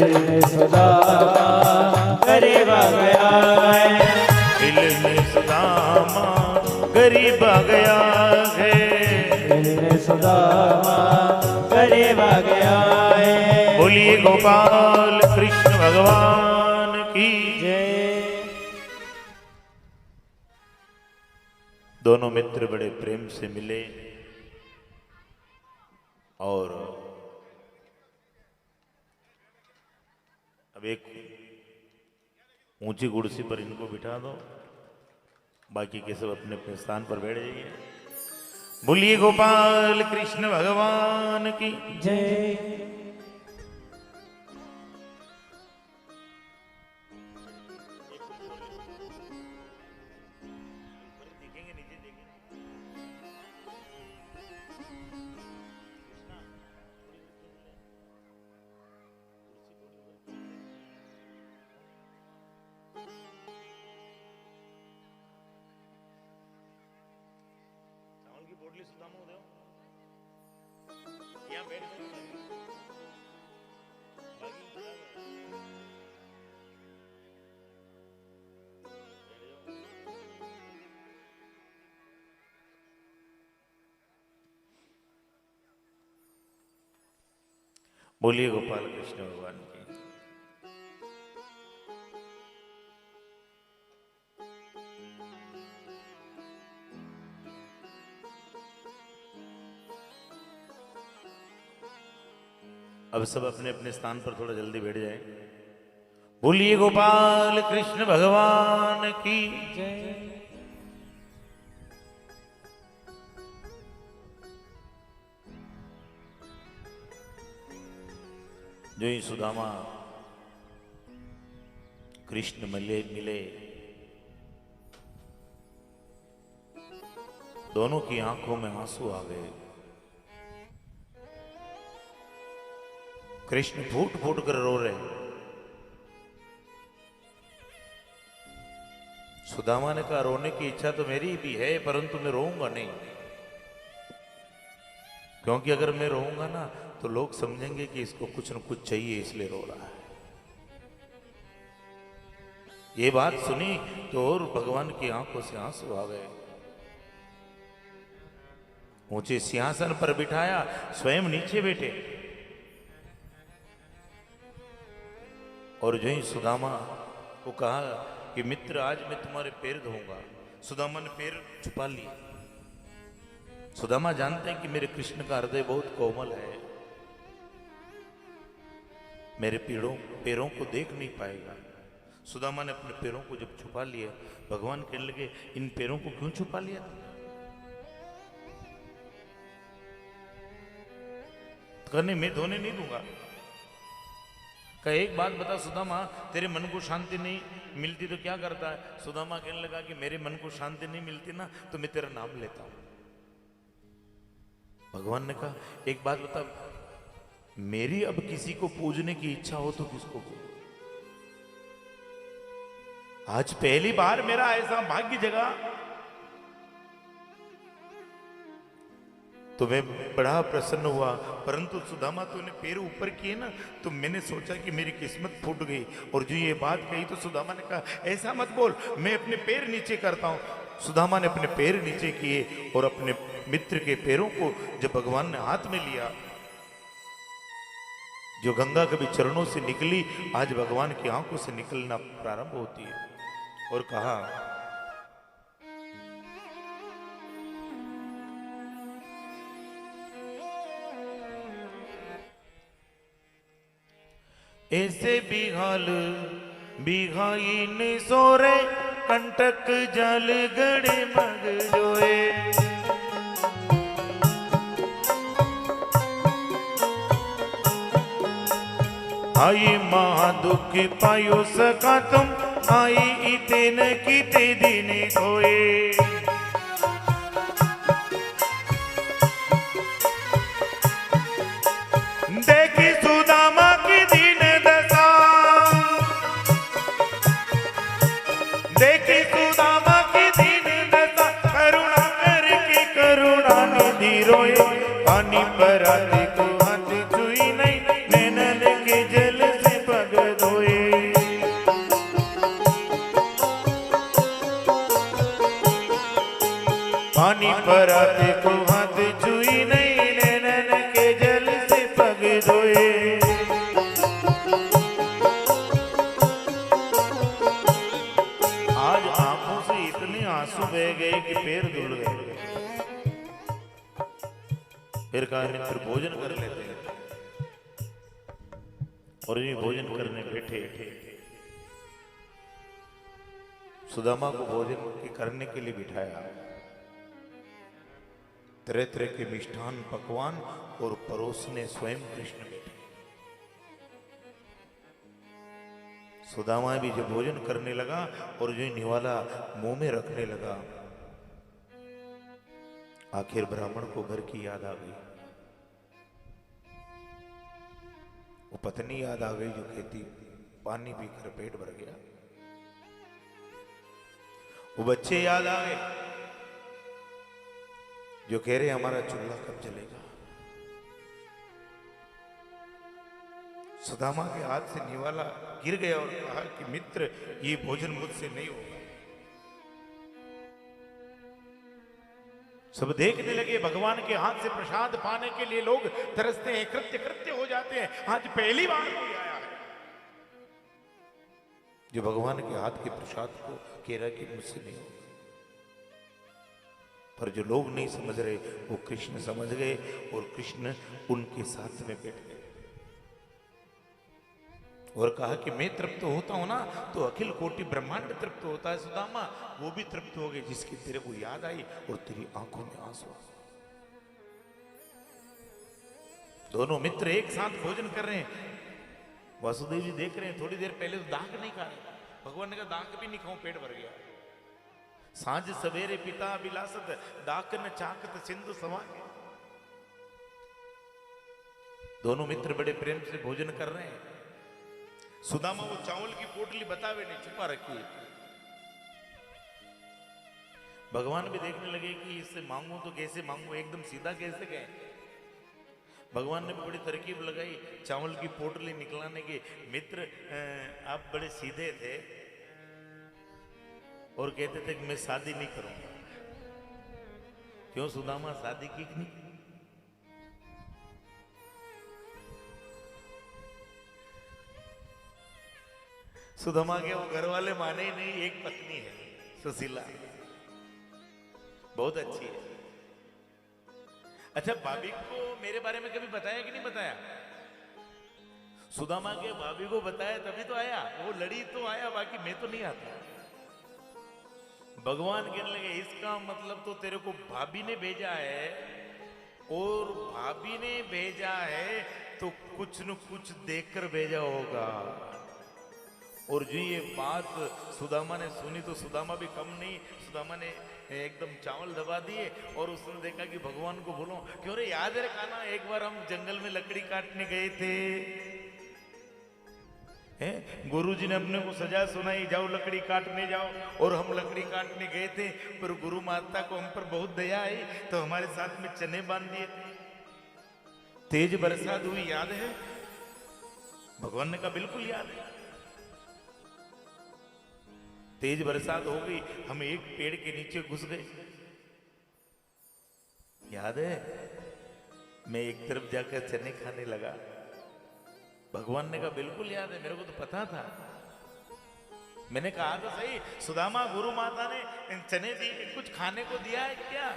मिलने सुदामा करीब आ गया है। मिलने सुदामा करीब आ गया है। मिलने सुदामा करीब आ गया है। बोलिए गोपाल कृष्ण भगवान की जय। दोनों मित्र बड़े प्रेम से मिले और अब एक ऊंची कुर्सी पर इनको बिठा दो, बाकी के सब अपने अपने स्थान पर बैठ जाइए। बोलिए गोपाल कृष्ण भगवान की जय। बोलिए गोपाल कृष्ण भगवान की। अब सब अपने अपने स्थान पर थोड़ा जल्दी बैठ जाए। बोलिए गोपाल कृष्ण भगवान की जय। जो ही सुदामा कृष्ण मिले दोनों की आंखों में आंसू आ गए। कृष्ण फूट फूट कर रो रहे। सुदामा ने कहा रोने की इच्छा तो मेरी भी है, परंतु मैं रोऊंगा नहीं, क्योंकि अगर मैं रोऊंगा ना तो लोग समझेंगे कि इसको कुछ न कुछ चाहिए इसलिए रो रहा है। ये बात सुनी तो और भगवान की आंखों से आंसू आ गए। ऊंचे सिंहासन पर बिठाया, स्वयं नीचे बैठे और जो ही सुदामा को कहा कि मित्र आज मैं तुम्हारे पैर धोऊंगा, सुदामा ने पैर छुपा लिए। सुदामा जानते हैं कि मेरे कृष्ण का हृदय बहुत कोमल है, मेरे पैरों को देख नहीं पाएगा। सुदामा ने अपने पैरों को जब छुपा लिया, भगवान कहने लगे इन पैरों को क्यों छुपा लिया? कहने मैं धोने नहीं दूंगा। कहा एक बात बता सुदामा, तेरे मन को शांति नहीं मिलती तो क्या करता है? सुदामा कहने लगा कि मेरे मन को शांति नहीं मिलती ना तो मैं तेरा नाम लेता हूं। भगवान ने कहा एक बात बता, मेरी अब किसी को पूजने की इच्छा हो तो किसको पूजूं? आज पहली बार मेरा ऐसा भाग्य जगा तो मैं बड़ा प्रसन्न हुआ। परंतु सुदामा तूने पैर ऊपर किए ना तो मैंने सोचा कि मेरी किस्मत फूट गई। और जो ये बात कही तो सुदामा ने कहा ऐसा मत बोल, मैं अपने पैर नीचे करता हूं। सुदामा ने अपने पैर नीचे किए और अपने मित्र के पैरों को जब भगवान ने हाथ में लिया, जो गंगा कभी चरणों से निकली आज भगवान की आंखों से निकलना प्रारंभ होती है। और कहा ऐसे बिहाल बिघाई ने सोरे, कंटक जल गड़े मग जोए। आई महा दुख पायो सका तुम, आई इतने किते दिन होए। और ये भोजन करने बैठे। सुदामा को भोजन करने के लिए बिठाया। तरह तरह के मिष्ठान पकवान और परोसने स्वयं कृष्ण बैठे। सुदामा भी जब भोजन करने लगा और जो निवाला मुंह में रखने लगा, आखिर ब्राह्मण को घर की याद आ गई। वो पत्नी याद आ गई जो कहती पानी पीकर पेट भर गया। वो बच्चे याद आ गए जो कह रहे हमारा चूल्हा कब जलेगा। सुदामा के हाथ से निवाला गिर गया और कहा कि मित्र, ये भोजन मुझसे नहीं होगा। सब देखने लगे। भगवान के हाथ से प्रसाद पाने के लिए लोग तरसते हैं, कृत्य कृत्य हो जाते हैं। आज पहली बार कोई आया है जो भगवान के हाथ के प्रसाद को कह रहा कि मुझसे नहीं होगा। पर जो लोग नहीं समझ रहे वो कृष्ण समझ गए और कृष्ण उनके साथ में बैठ गए और कहा कि मैं तृप्त होता हूं ना तो अखिल कोटि ब्रह्मांड तृप्त होता है। सुदामा वो भी तृप्त हो गए जिसकी तेरे को याद आई और तेरी आंखों में आंसू। दोनों मित्र एक साथ भोजन कर रहे हैं। वासुदेव जी देख रहे हैं, थोड़ी देर पहले तो दाग नहीं खा रहे। भगवान ने कहा दाग भी नहीं खाऊं, पेट भर गया। सांझ सवेरे पिता अभिलाषत, दाक न चाकत सिंधु समागे। दोनों मित्र बड़े प्रेम से भोजन कर रहे हैं। सुदामा वो चावल की पोटली बतावे नहीं, छुपा रखी है। भगवान भी देखने लगे कि इससे मांगू तो कैसे मांगू, एकदम सीधा कैसे गए। भगवान ने भी बड़ी तरकीब लगाई चावल की पोटली निकलाने की। मित्र आप बड़े सीधे थे और कहते थे कि मैं शादी नहीं करूंगा। क्यों सुदामा शादी की नहीं? सुदामा के वो घर वाले माने ही नहीं। एक पत्नी है सुशीला, बहुत अच्छी है। अच्छा, भाभी को मेरे बारे में कभी बताया कि नहीं बताया? सुदामा के भाभी को बताया तभी तो आया। वो लड़ी तो आया, बाकी मैं तो नहीं आता। भगवान कहने लगे इसका मतलब तो तेरे को भाभी ने भेजा है, और भाभी ने भेजा है तो कुछ न कुछ देखकर भेजा होगा। और जो ये बात सुदामा ने सुनी तो सुदामा भी कम नहीं। सुदामा ने एकदम चावल दबा दिए और उसने देखा कि भगवान को बोलो क्यों रे, याद है कान्हा एक बार हम जंगल में लकड़ी काटने गए थे, गुरुजी ने अपने को सजा सुनाई, जाओ लकड़ी काटने जाओ। और हम लकड़ी काटने गए थे, पर गुरु माता को हम पर बहुत दया आई तो हमारे साथ में चने बांध दिए थे। तेज बरसात हुई, याद है? भगवान ने कहा बिल्कुल याद है। तेज बरसात हो गई, हम एक पेड़ के नीचे घुस गए, याद है? मैं एक तरफ जाकर चने खाने लगा। भगवान ने कहा बिल्कुल याद है, मेरे को तो पता था। मैंने कहा तो सही, सुदामा गुरु माता ने चने दिए, कुछ खाने को दिया है क्या?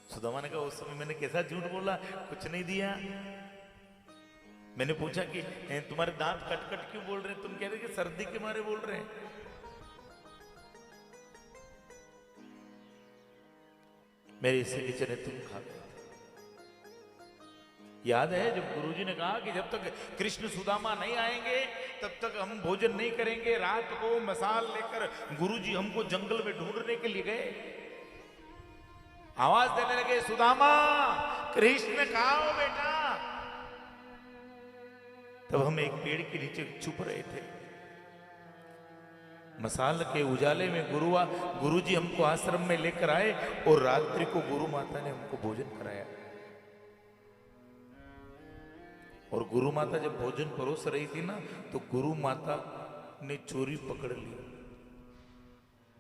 सुदामा ने कहा उस समय मैंने कैसा झूठ बोला, कुछ नहीं दिया। मैंने पूछा कि तुम्हारे दांत कट कट क्यों बोल रहे हैं? तुम कह रहे कि सर्दी के मारे बोल रहे हैं। मेरे इसीलिए चने तुम खा गए। याद है जब गुरुजी ने कहा कि जब तक कृष्ण सुदामा नहीं आएंगे तब तक हम भोजन नहीं करेंगे। रात को मसाल लेकर गुरुजी हमको जंगल में ढूंढने के लिए गए, आवाज देने लगे सुदामा कृष्ण कहाँ हो बेटा? तब हम एक पेड़ के नीचे छुप रहे थे। मसाल के उजाले में गुरुजी हमको आश्रम में लेकर आए और रात्रि को गुरु माता ने हमको भोजन कराया। और गुरु माता जब भोजन परोस रही थी ना तो गुरु माता ने चोरी पकड़ ली।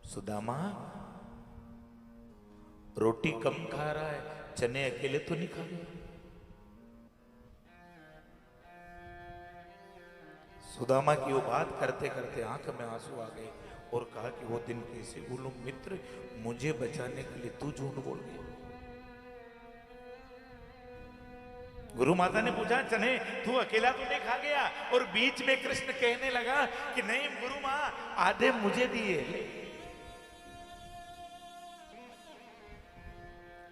सुदामा रोटी कम खा रहा है, चने अकेले तो नहीं खा रहा। सुदामा की वो बात करते करते आंख में आंसू आ गए और कहा कि वो दिन कैसे भूलूं मित्र, मुझे बचाने के लिए तू झूठ बोल गया। गुरु माता ने पूछा चने तू अकेला तो नहीं खा गया? और बीच में कृष्ण कहने लगा कि नहीं गुरु मां, आधे मुझे दिए,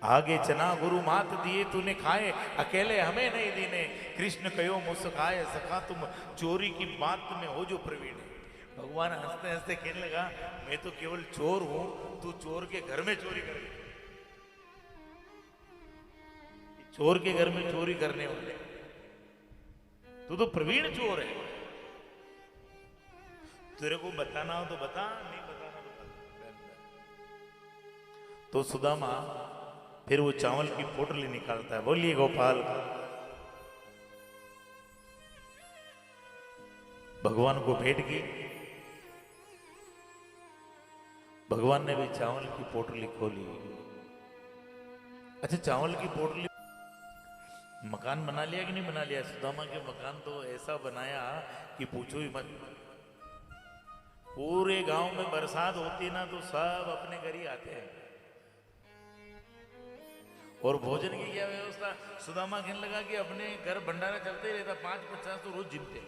आगे चना गुरु मात दिए तूने खाए, अकेले हमें नहीं दीने। कृष्ण कहो मुस्काए सखा तुम चोरी की बात में हो जो प्रवीण। भगवान हंसते हंसते कहने लगा मैं तो केवल चोर हूं, तू चोर के घर में चोरी कर, चोर के घर में चोरी करने वाले, तू तो प्रवीण चोर है। तेरे को बताना हो तो बता, नहीं बताना तो बता। तो सुदामा फिर वो चावल की पोटली निकालता है। बोलिए गोपाल। भगवान को भेंट की, भगवान ने भी चावल की पोटली खोली। अच्छा, चावल की पोटली, मकान बना लिया कि नहीं बना लिया? सुदामा के मकान तो ऐसा बनाया कि पूछो ही मत। पूरे गांव में बरसात होती ना तो सब अपने घर ही आते हैं। और भोजन की क्या व्यवस्था? सुदामा कहने लगा कि अपने घर भंडारा चलते रहता, 5-50 तो रोज जिमते।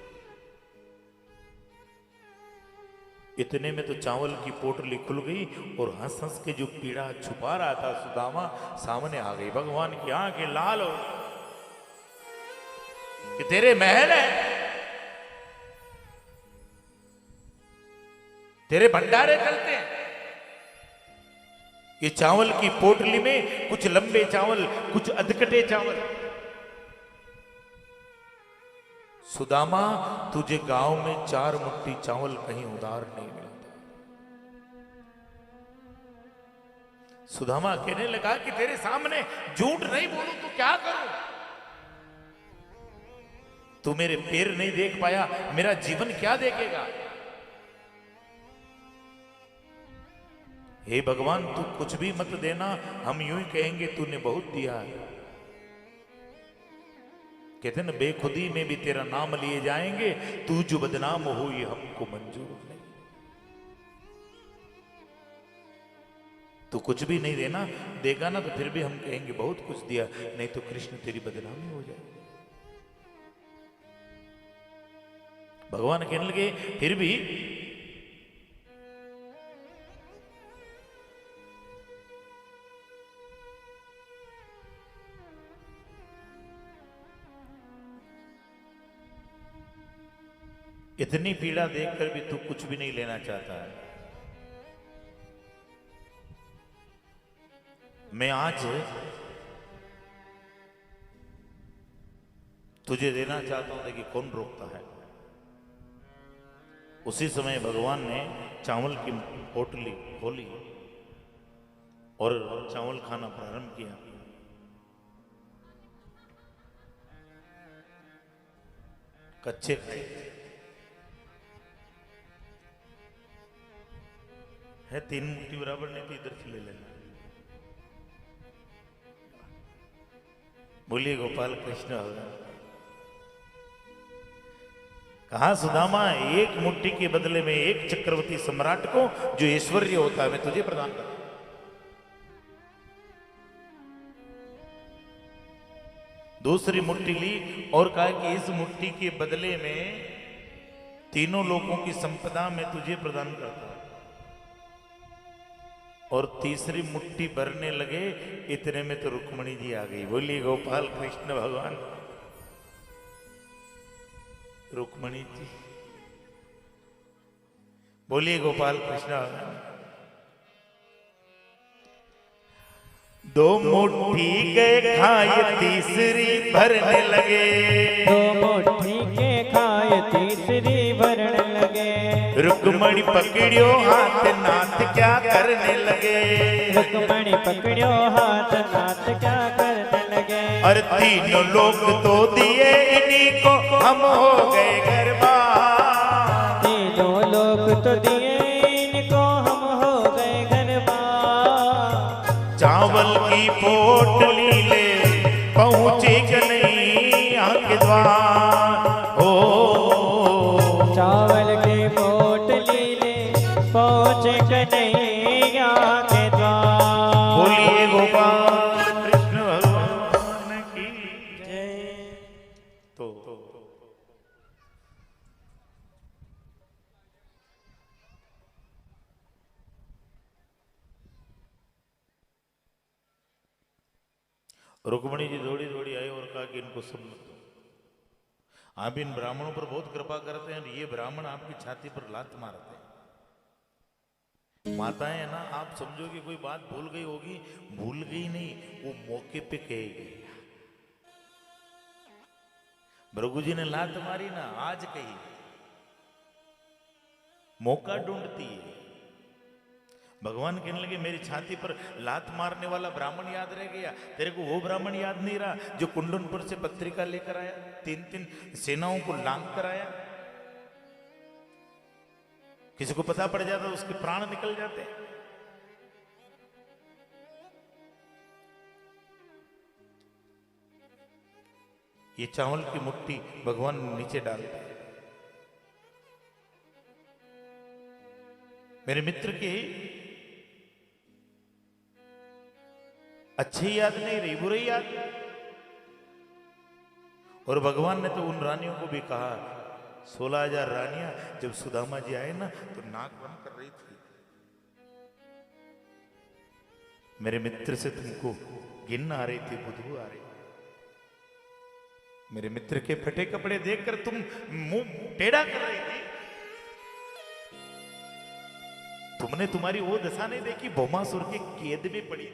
इतने में तो चावल की पोटली खुल गई और हंस हंस के जो पीड़ा छुपा रहा था सुदामा सामने आ गई। भगवान की आंखें लाल हो कि तेरे महल है, तेरे भंडारे चलते हैं। ये चावल की पोटली में कुछ लंबे चावल, कुछ अधकटे चावल। सुदामा तुझे गांव में 4 मुट्ठी चावल कहीं उधार नहीं मिलता। सुदामा कहने लगा कि तेरे सामने झूठ नहीं बोलूं तो क्या करूं? तू मेरे पैर नहीं देख पाया, मेरा जीवन क्या देखेगा? हे भगवान, तू कुछ भी मत देना, हम यूं ही कहेंगे तूने बहुत दिया है। कहते ना बेखुदी में भी तेरा नाम लिए जाएंगे, तू जो बदनाम हो ये हमको मंजूर नहीं। तू कुछ भी नहीं देना, देगा ना तो फिर भी हम कहेंगे बहुत कुछ दिया, नहीं तो कृष्ण तेरी बदनामी हो जाएगी। भगवान कहने लगे फिर भी इतनी पीड़ा देखकर भी तू कुछ भी नहीं लेना चाहता है। मैं आज तुझे देना चाहता हूं, देखिए कौन रोकता है। उसी समय भगवान ने चावल की पोटली खोली और चावल खाना प्रारंभ किया। कच्चे खाए है, 3 मुट्ठी बराबर नहीं तो इधर से ले लेना। बोलिए गोपाल कृष्ण भगवान। कहा सुदामा, 1 मुट्ठी के बदले में 1 चक्रवर्ती सम्राट को जो ऐश्वर्य होता है मैं तुझे प्रदान करता हूं। दूसरी मुट्ठी ली और कहा कि इस मुट्ठी के बदले में 3 लोगों की संपदा मैं तुझे प्रदान करता हूं। और तीसरी मुट्ठी भरने लगे, इतने में तो रुक्मणी जी आ गई। बोलिए गोपाल कृष्ण भगवान। रुक्मणी जी, बोलिए गोपाल कृष्ण भगवान। 2 मुट्ठी के खाए तीसरी भरने लगे, 2 मुट्ठी के खाए तीसरी भरने लगे। रुक्मणी पकड़ियो हाथ नाथ क्या करने लगे, रुक्मणी पकड़ियो हाथ नाथ क्या करने लगे। और 3 लोग तो दिए इन्हीं को, हम हो गए गरबा। 3 लोग तो दिए इनको, हम हो गए गरबा। चावल की पोटली ले पहुंचे कन्हैया के द्वार। हो चावल की पोटली ले पहुंचे कन्हैया के द्वार। बोलिए गोपाल कृष्ण भगवान की जय। रुक्मणी जी दौड़ी दौड़ी आई और कहा कि इनको सब मत दो, आप इन ब्राह्मणों पर बहुत कृपा करते हैं और ये ब्राह्मण आपकी छाती पर लात मारते हैं। माताएं है ना, आप समझो कि कोई बात भूल गई होगी, भूल गई नहीं, वो मौके पे कहेगी। भृगु जी ने लात मारी ना, आज कही, मौका ढूंढती है। भगवान कहने लगे मेरी छाती पर लात मारने वाला ब्राह्मण याद रह गया, तेरे को वो ब्राह्मण याद नहीं रहा जो कुंडनपुर से पत्रिका लेकर आया, 3-3 सेनाओं को लांग कर आया। किसी को पता पड़ जाता उसके प्राण निकल जाते। ये चावल की मुट्ठी भगवान नीचे डालते। मेरे मित्र की अच्छी याद नहीं रही, बुरी याद। और भगवान ने तो उन रानियों को भी कहा, 16,000 रानियां जब सुदामा जी आए ना तो नाक बंद कर रही थी। मेरे मित्र से तुमको गिन आ रही थी, बुधू आ रही। मेरे मित्र के फटे कपड़े देखकर तुम मुंह टेढ़ा कर रही थी। तुमने तुम्हारी वो दशा नहीं देखी, भौमासुर के कैद में पड़ी।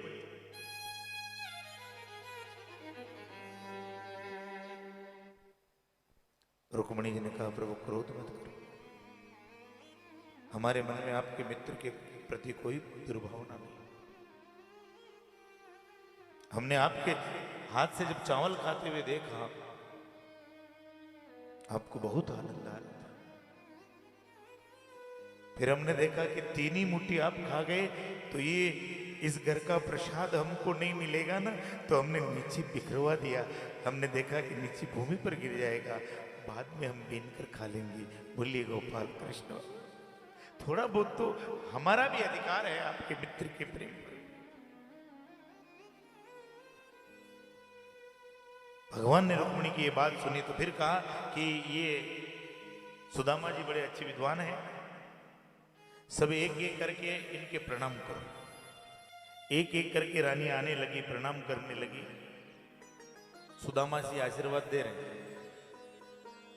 रुक्मणी जी ने कहा प्रभु क्रोध मत करो, हमारे मन में आपके मित्र के प्रति कोई दुर्भावना नहीं। हमने आपके हाथ से जब चावल खाते हुए देखा आपको बहुत आनंद आ रहा था। फिर हमने देखा कि 3 ही मुट्ठी आप खा गए तो ये इस घर का प्रसाद हमको नहीं मिलेगा ना, तो हमने नीचे बिखरवा दिया। हमने देखा कि नीचे भूमि पर गिर जाएगा, बाद में हम बीन कर खा लेंगे। बोलिए गोपाल कृष्ण, थोड़ा बहुत तो हमारा भी अधिकार है आपके मित्र के प्रेम पर। भगवान ने रुक्मिणी की ये बात सुनी तो फिर कहा कि ये सुदामा जी बड़े अच्छे विद्वान हैं, सब एक एक करके इनके प्रणाम करो। एक एक करके रानी आने लगी, प्रणाम करने लगी। सुदामा जी आशीर्वाद दे रहे हैं,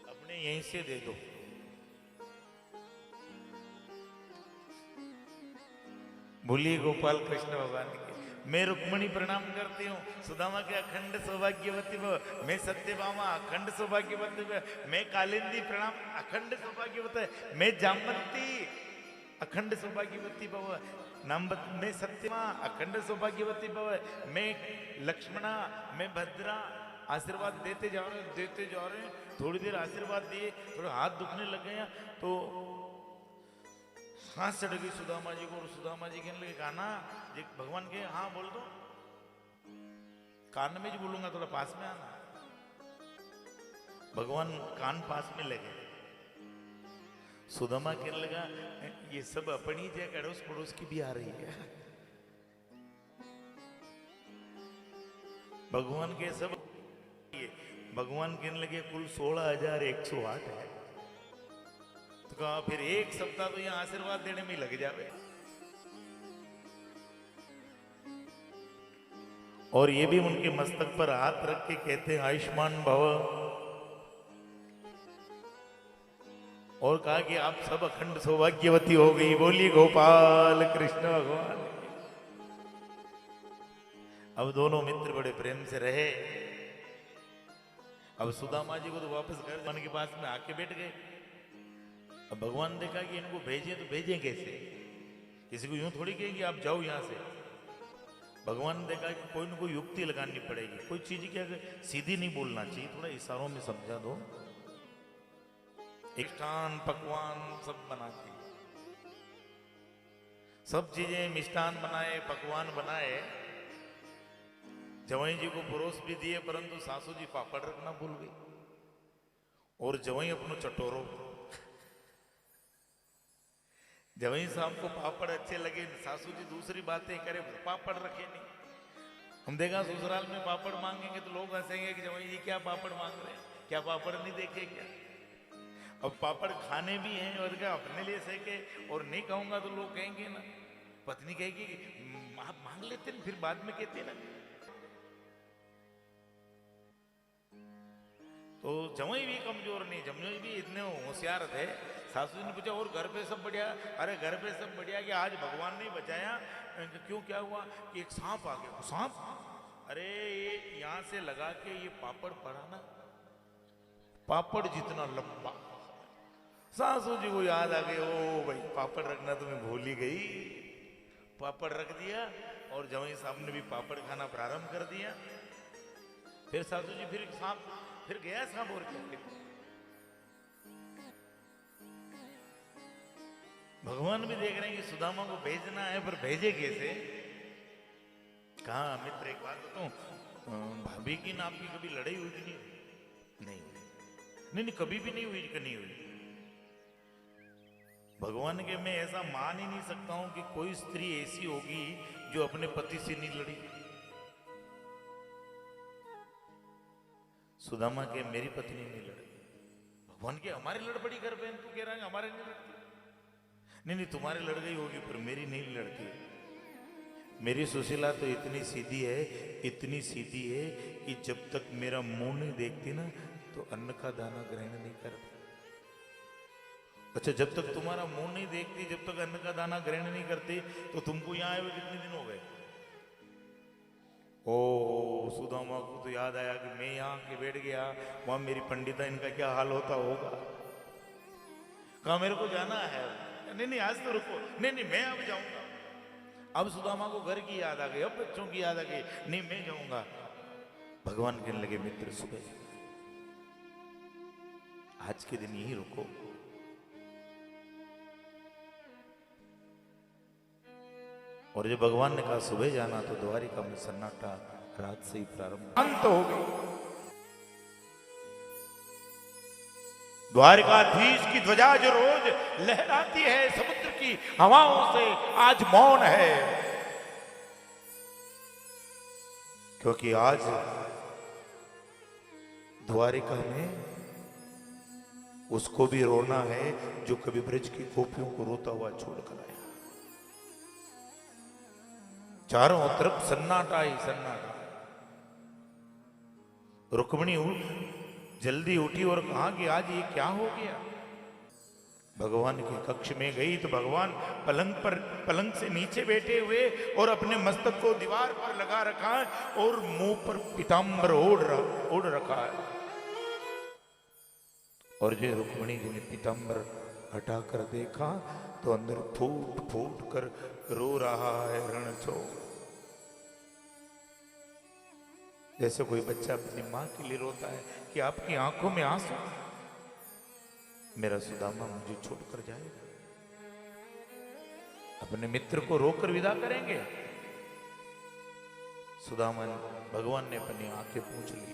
अपने यहीं से दे दो। बोलिए गोपाल कृष्ण भगवान की। मैं रुक्मिणी प्रणाम करती हूँ, सुदामा के अखंड सौभाग्यवती भव। मैं सत्यभामा अखंड सौभाग्यवती भव। मैं कालिंदी प्रणाम अखंड सौभाग्यवती। मैं जामवंती अखंड सौभाग्यवती भव। मैं सत्यमा अखंड सौभाग्यवती भव। मैं लक्ष्मणा, मैं भद्रा। आशीर्वाद देते जा रहे हैं, देते जा रहे हैं। थोड़ी देर आशीर्वाद दिए, थोड़ा हाथ दुखने लग गए तो सांस चढ़ गई सुदामा जी को। और सुदामा जी कहने लगे कान्हा जी, भगवान के हाँ बोल दो। कान में जी बोलूंगा, थोड़ा पास में आना। भगवान कान पास में लगे। सुदामा कहने लगा ये सब अपनी जगह अड़ोस पड़ोस की भी आ रही है। भगवान के सब, भगवान कहने लगे कुल 16,108 है। तो कहा फिर एक सप्ताह तो यहाँ आशीर्वाद देने में लग जावे। और ये भी उनके मस्तक पर हाथ रख के कहते हैं आयुष्मान भव। और कहा कि आप सब अखंड सौभाग्यवती हो गई। बोलिए गोपाल कृष्ण भगवान। अब दोनों मित्र बड़े प्रेम से रहे। अब सुदामा जी को तो वापस घर जाने के पास में आके बैठ गए। अब भगवान देखा कि इनको भेजें तो भेजें कैसे, किसी को यूं थोड़ी कहेंगे आप जाओ यहां से। भगवान ने देखा कि कोई ना कोई युक्ति लगानी पड़ेगी, कोई चीज क्या सीधी नहीं बोलना चाहिए, थोड़ा इशारों में समझा दो। मिष्ठान पकवान सब बनाती, सब चीजें मिष्ठान बनाए, पकवान बनाए, जवाई जी को परोस भी दिए, परंतु सासू जी पापड़ रखना भूल गई। और जवाई अपनो चटोरो। जवाई साहब को पापड़ अच्छे लगे, सासू जी दूसरी बातें करे, पापड़ रखे नहीं। हम देखा ससुराल में पापड़ मांगेंगे तो लोग हंसेंगे कि जवाई जी क्या पापड़ मांग रहे हैं, क्या पापड़ नहीं देखे क्या। अब पापड़ खाने भी हैं और क्या अपने लिए सेके, और नहीं कहूंगा तो लोग कहेंगे ना, पत्नी कहेगी आप मांग लेते ना, फिर बाद में कहते ना। तो जमाई भी कमजोर नहीं, जमाई भी इतने होशियार थे। सासू जी ने पूछा और घर पे सब बढ़िया? अरे घर पे सब बढ़िया कि आज भगवान ने बचाया। क्यों, क्या हुआ? कि एक सांप आ गया। सांप? अरे ये यहां से लगा के ये पापड़ पड़ा ना, पापड़ जितना लंबा। सासू जी को याद आ गई, ओ भाई पापड़ रखना तो मैं भूल ही गई। पापड़ रख दिया और जवाई साहब ने भी पापड़ खाना प्रारंभ कर दिया। फिर सासू जी फिर सांप, फिर गया सांप और क्या। भगवान भी देख रहे हैं कि सुदामा को भेजना है, पर भेजे कैसे? कहा मित्र एक बात बताऊं, भाभी की ना आपकी कभी लड़ाई हुई कि नहीं? नहीं, कभी भी नहीं हुई, नहीं हुई। भगवान के मैं ऐसा मान ही नहीं सकता हूं कि कोई स्त्री ऐसी होगी जो अपने पति से नहीं लड़ी। सुदामा के मेरी पत्नी नहीं लड़ी। भगवान के हमारी लड़ पड़ी घर पे, तू कह रहा है हमारे नहीं लड़ती। नहीं, तुम्हारी लड़ गई होगी पर मेरी नहीं लड़ती। मेरी सुशीला तो इतनी सीधी है, इतनी सीधी है कि जब तक मेरा मुंह नहीं देखती ना तो अन्न का दाना ग्रहण नहीं करती। अच्छा, जब तक तुम्हारा मुंह नहीं देखती, जब तक अन्न का दाना ग्रहण नहीं करती, तो तुमको यहां आए हुए कितने दिन हो गए? ओ सुदामा को तो याद आया कि मैं यहां के बैठ गया, वहां मेरी पंडिता, इनका क्या हाल होता होगा। कहा मेरे को जाना है। नहीं, आज तो रुको। नहीं, मैं अब जाऊंगा। अब सुदामा को घर की याद आ गई, अब बच्चों की याद आ गई। नहीं, मैं जाऊंगा। भगवान कहने लगे मित्र सुबह आज के दिन यही रुको। और जब भगवान ने कहा सुबह जाना तो द्वारिका में सन्नाटा रात से ही प्रारंभ, अंत हो गई। द्वारिकाधीश की ध्वजा जो रोज लहराती है समुद्र की हवाओं से, आज मौन है। क्योंकि आज द्वारिका में उसको भी रोना है जो कभी ब्रज की गोपियों को रोता हुआ छोड़कर आया। चारों तरफ सन्नाटा ही सन्नाटा। रुक्मिणी जल्दी उठी और कहा कि आज ये क्या हो गया। भगवान के कक्ष में गई तो भगवान पलंग से नीचे बैठे हुए और अपने मस्तक को दीवार पर लगा रखा है और मुंह पर पीतांबर ओढ़ रखा है। और जो रुक्मिणी जी ने पीतांबर हटाकर देखा तो अंदर फूट फूट कर रो रहा है रणछोड़। जैसे कोई बच्चा अपनी मां के लिए रोता है कि आपकी आंखों में आंसू, मेरा सुदामा मुझे छोड़कर जाएगा, अपने मित्र को रोकर विदा करेंगे। सुदामा भगवान ने अपनी आंखें पूछ ली।